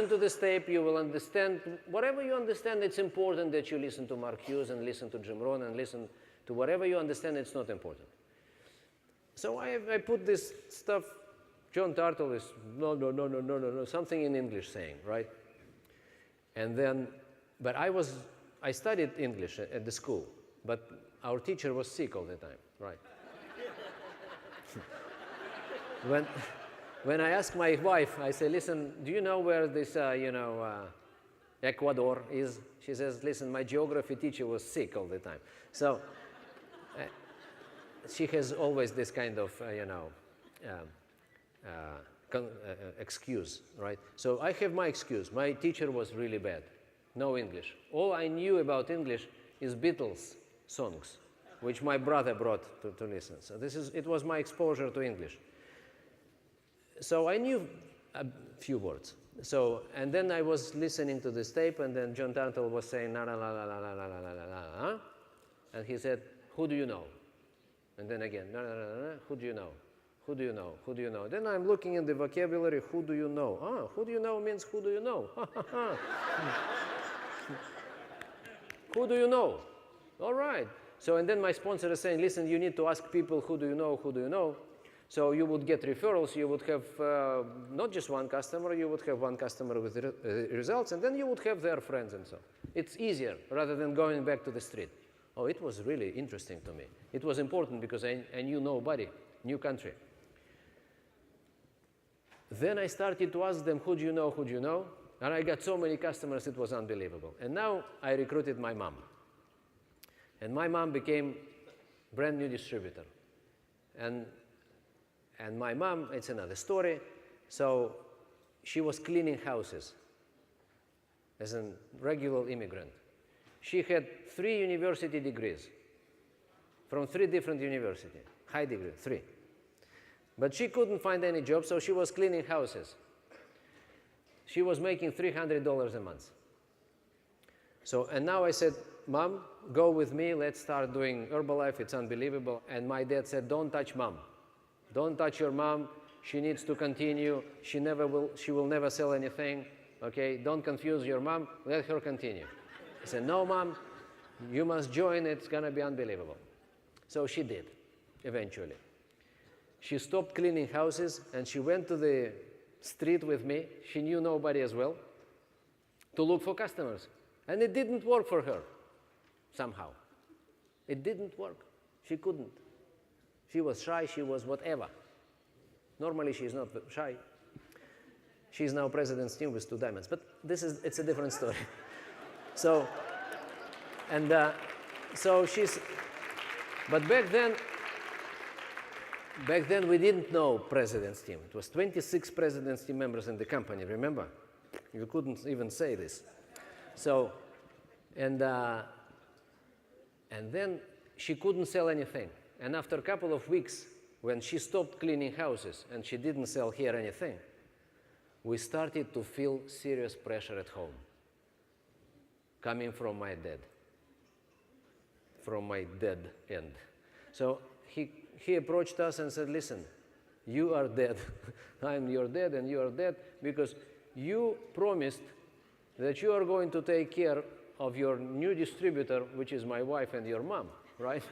to this tape, you will understand. Whatever you understand, it's important that you listen to Mark Hughes and listen to Jim Rohn and listen to whatever you understand, it's not important. So I put this stuff, John Turtle is, no, something in English saying, right? And then, but I studied English at the school, but our teacher was sick all the time, right? When I asked my wife, I say, listen, do you know where this, Ecuador is? She says, listen, my geography teacher was sick all the time. So she has always this kind of, excuse, right? So I have my excuse. My teacher was really bad. No English. All I knew about English is Beatles songs, which my brother brought to listen. So it was my exposure to English. So I knew a few words. So, and then I was listening to this tape, and then John Turtle was saying, la la la la la la la la la la, and he said, who do you know? And then again, la la la la, who do you know? Who do you know? Who do you know? Then I'm looking in the vocabulary, who do you know? Ah, who do you know means who do you know? Who do you know? All right. So, and then my sponsor is saying, listen, you need to ask people, who do you know, who do you know? So you would get referrals, you would have not just one customer, you would have one customer with results, and then you would have their friends and so on. It's easier rather than going back to the street. Oh, it was really interesting to me. It was important because I knew nobody, new country. Then I started to ask them, who do you know, who do you know? And I got so many customers, it was unbelievable. And now I recruited my mom. And my mom became brand new distributor. And my mom, it's another story. So she was cleaning houses as a regular immigrant. She had 3 university degrees from 3 different universities, high degree, 3. But she couldn't find any job, so she was cleaning houses. She was making $300 a month. So, and now I said, Mom, go with me, let's start doing Herbalife, it's unbelievable. And my dad said, don't touch Mom. Don't touch your mom. She needs to continue. She will never sell anything. Okay? Don't confuse your mom. Let her continue. I said, no, Mom, you must join. It's going to be unbelievable. So she did, eventually. She stopped cleaning houses and she went to the street with me. She knew nobody as well, to look for customers. And it didn't work for her, somehow. It didn't work. She couldn't. She was shy, she was whatever. Normally she's not shy. She's now president's team with 2 diamonds, but it's a different story. So, and so but back then we didn't know president's team. It was 26 president's team members in the company, remember? You couldn't even say this. So, and then she couldn't sell anything. And after a couple of weeks, when she stopped cleaning houses and she didn't sell here anything, we started to feel serious pressure at home, coming from my dad. from my dead end. So he approached us and said, listen, you are dead. I'm your dead and you are dead because you promised that you are going to take care of your new distributor, which is my wife and your mom, right?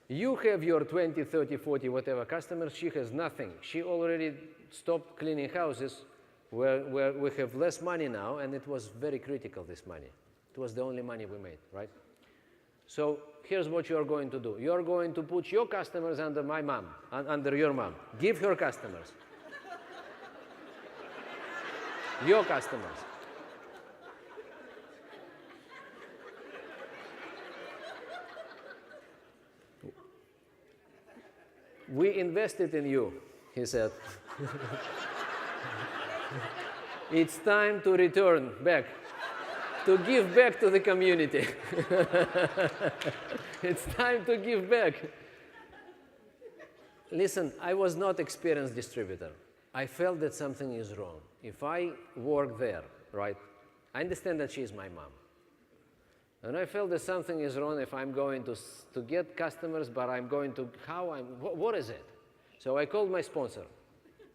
You have your 20, 30, 40, whatever customers. She has nothing. She already stopped cleaning houses where we have less money now, and it was very critical, this money. It was the only money we made, right? So here's what you are going to do. You are going to put your customers under my mom, under your mom. Give her customers. Your customers. We invested in you, he said. It's time to return back, to give back to the community. It's time to give back. Listen, I was not experienced distributor. I felt that something is wrong. If I work there, right, I understand that she is my mom. And I felt that something is wrong if I'm going to get customers, but I'm going to, what is it? So I called my sponsor.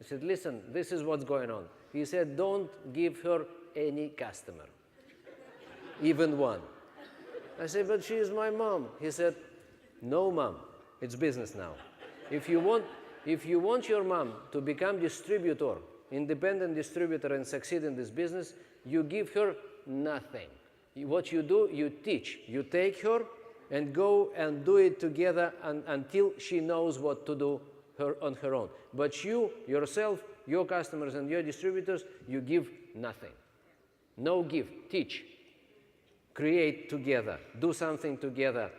I said, listen, this is what's going on. He said, don't give her any customer, even one. I said, but she is my mom. He said, no, mom, it's business now. If you want your mom to become distributor, independent distributor and succeed in this business, you give her nothing. What you do, you teach. You take her and go and do it together until she knows what to do on her own. But you, yourself, your customers and your distributors, you give nothing. No give. Teach. Create together. Do something together.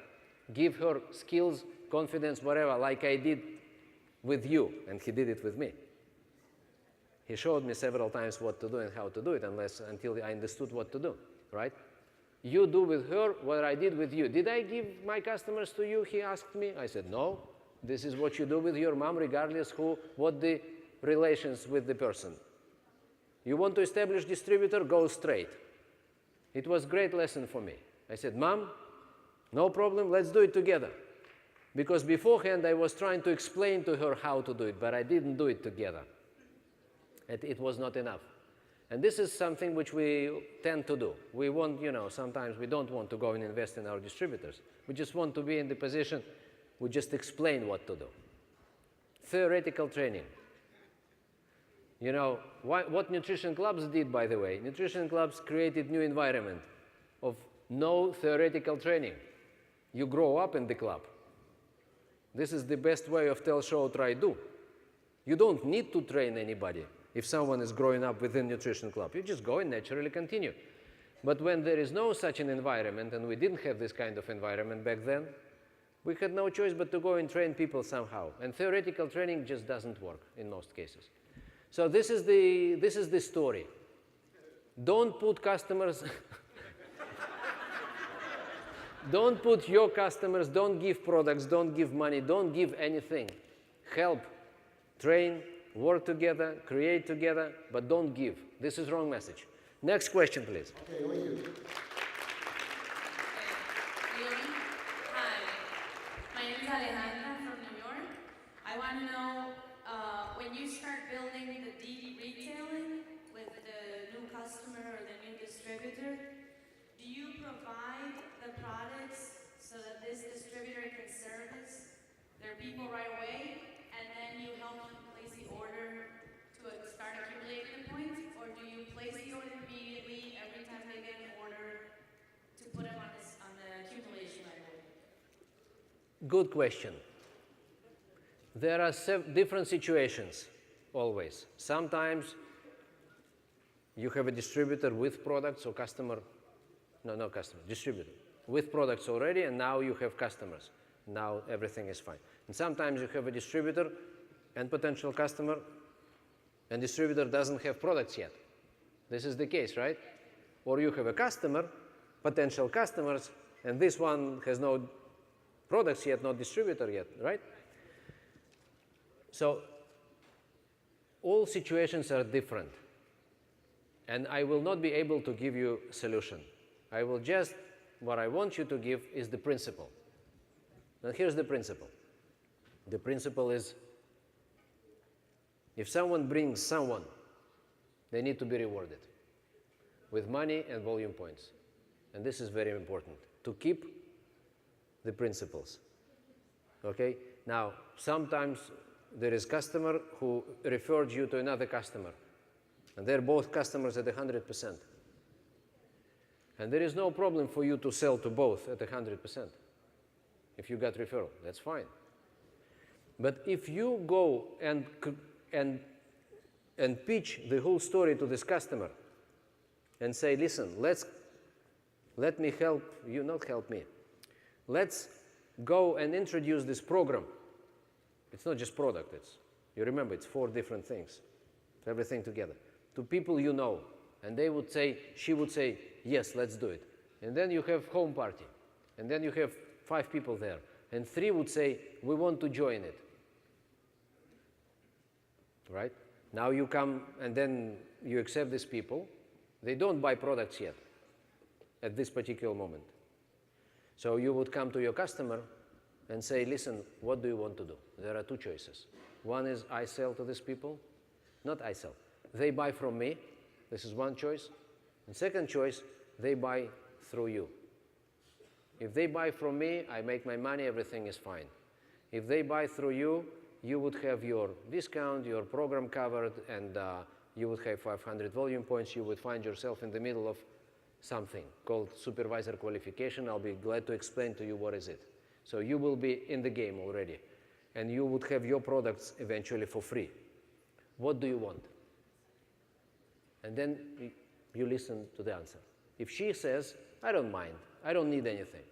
Give her skills, confidence, whatever, like I did with you, and he did it with me. He showed me several times what to do and how to do it until I understood what to do, right? You do with her what I did with you. Did I give my customers to you? He asked me. I said, no. This is what you do with your mom, regardless what the relations with the person. You want to establish distributor? Go straight. It was a great lesson for me. I said, Mom, no problem, let's do it together. Because beforehand I was trying to explain to her how to do it, but I didn't do it together. It was not enough. And this is something which we tend to do. We want, sometimes we don't want to go and invest in our distributors. We just want to be in the position, we just explain what to do. Theoretical training. What nutrition clubs did, by the way, nutrition clubs created new environment of no theoretical training. You grow up in the club. This is the best way of tell, show, try, do. You don't need to train anybody. If someone is growing up within nutrition club, you just go and naturally continue. But when there is no such an environment, and we didn't have this kind of environment back then, we had no choice but to go and train people somehow. And theoretical training just doesn't work in most cases. So this is the story. Don't put customers, don't put your customers, don't give products, don't give money, don't give anything. Help, train, work together, create together, but don't give. This is wrong message. Next question, please. Okay, over here. Hi, my name is Alejandra from New York. I want to know, when you start building the detailing with the new customer or the new distributor, do you provide the products so that this distributor can service their people right away, and then you help them place the order to start accumulating the points, or do you place the order immediately every time they get an order to put them on the accumulation level? Good question. There are different situations, always. Sometimes you have a distributor with products or distributor with products already, and now you have customers. Now everything is fine. And sometimes you have a distributor and potential customer, and distributor doesn't have products yet. This is the case, right? Or you have a customer, potential customers, and this one has no products yet, no distributor yet, right? So all situations are different, and I will not be able to give you a solution. What I want you to give is the principle. Now here's the principle. The principle is, if someone brings someone, they need to be rewarded with money and volume points. And this is very important, to keep the principles. Okay? Now, sometimes there is customer who referred you to another customer, and they're both customers at 100%. And there is no problem for you to sell to both at 100%. If you got referral, that's fine. But if you go and pitch the whole story to this customer and say, listen, let me help you, not help me. Let's go and introduce this program. It's not just product, you remember, it's 4 different things, everything together. To people you know, and she would say, yes, let's do it. And then you have home party, and then you have 5 people there, and 3 would say, we want to join it. Right? Now you come, and then you accept these people. They don't buy products yet, at this particular moment. So you would come to your customer and say, listen, what do you want to do? There are 2 choices. One is I sell to these people. Not I sell. They buy from me. This is one choice. And second choice, they buy through you. If they buy from me, I make my money, everything is fine. If they buy through you, you would have your discount, your program covered, and you would have 500 volume points. You would find yourself in the middle of something called supervisor qualification. I'll be glad to explain to you what is it. So you will be in the game already, and you would have your products eventually for free. What do you want? And then you listen to the answer. If she says, I don't mind, I don't need anything,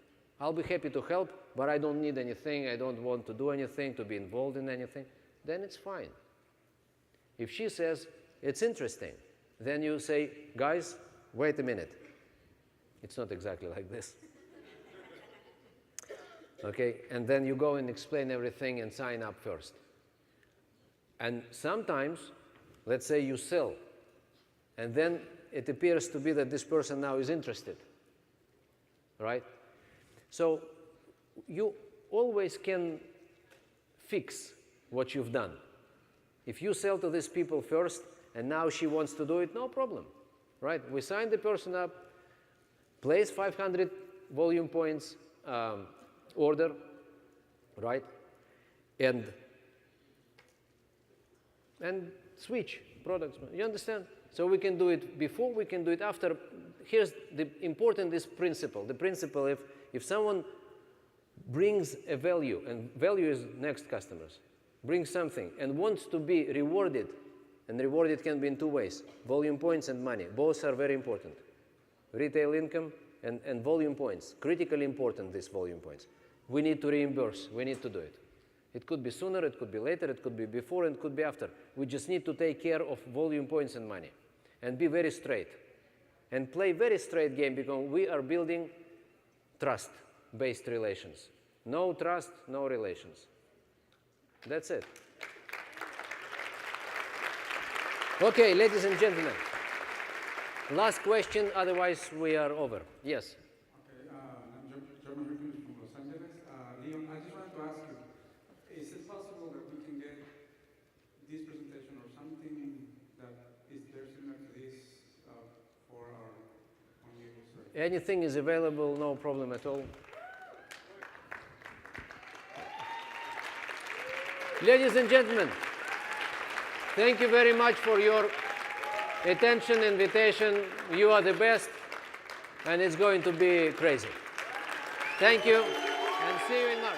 I'll be happy to help, but I don't need anything, I don't want to do anything, to be involved in anything, then it's fine. If she says, it's interesting, then you say, guys, wait a minute. It's not exactly like this. Okay, and then you go and explain everything and sign up first. And sometimes, let's say you sell, and then it appears to be that this person now is interested, right? So you always can fix what you've done. If you sell to these people first, and now she wants to do it, no problem, right? We sign the person up, place 500 volume points order, right? And switch products. You understand? So we can do it before, we can do it after. Here's the important is principle. The principle, if someone brings a value, and value is next customers, brings something and wants to be rewarded, and rewarded can be in 2 ways, volume points and money. Both are very important. Retail income and volume points, critically important, these volume points. We need to reimburse, we need to do it. It could be sooner, it could be later, it could be before, and it could be after. We just need to take care of volume points and money and be very straight and play very straight game, because we are building trust-based relations. No trust, no relations. That's it. Okay, ladies and gentlemen. Last question, otherwise we are over. Yes? Okay, I'm John Rickens from Los Angeles. Leon, I just wanted to ask you, is it possible that we can get this presentation or something that is very similar to this for our own users? Anything is available, no problem at all. Ladies and gentlemen, thank you very much for your attention, invitation. You are the best, and it's going to be crazy. Thank you, and see you in March.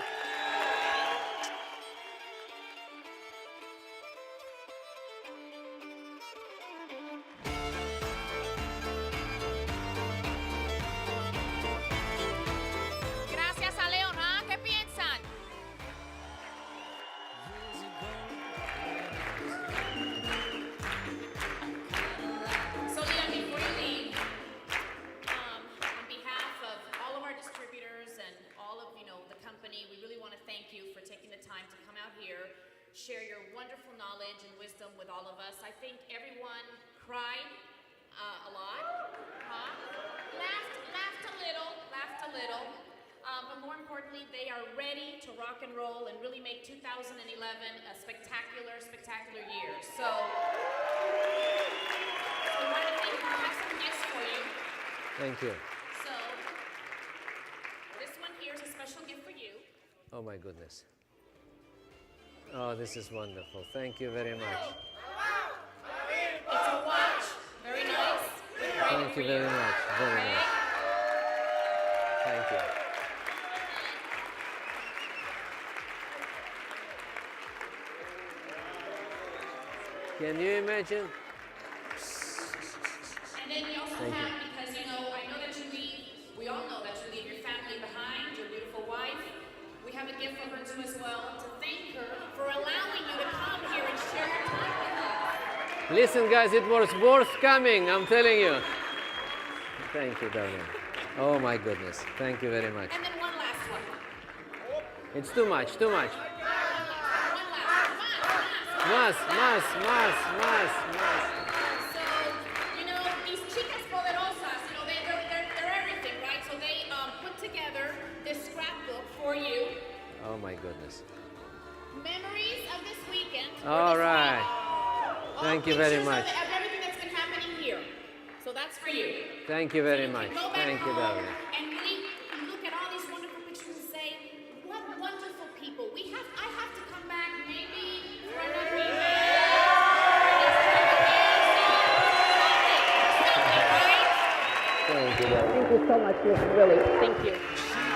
Gracias a Leon, ¿ah? ¿Qué piensan? So Leon, before you leave, on behalf of all of our distributors and all of the company, we really rock and roll and really make 2011 a spectacular, spectacular year. So we want to thank you. We have some gifts for you. Thank you. So this one here is a special gift for you. Oh my goodness. Oh, this is wonderful. Thank you very much. It's a watch. Very nice. Thank you very much. Very much. Thank you. Can you imagine? And then we also have, because you know, I know that you leave, we all know that you leave your family behind, your beautiful wife. We have a gift for her too as well, to thank her for allowing you to come here and share your time with us. Listen, guys, it was worth coming, I'm telling you. Thank you, darling. Oh my goodness. Thank you very much. And then one last one. It's too much, too much. One last. Más. So, you know, these chicas poderosas, you know, they're everything, right? So they put together this scrapbook for you. Oh my goodness. Memories of this weekend. All right. All Thank you very pictures much. Of everything that's been happening here. So that's for you. Thank you very So much. you can go back Thank you, home darling. and really look at all these wonderful pictures and say, what wonderful people. I have to come back maybe for another event. Thank you, darling. Thank you so much, really. Thank you.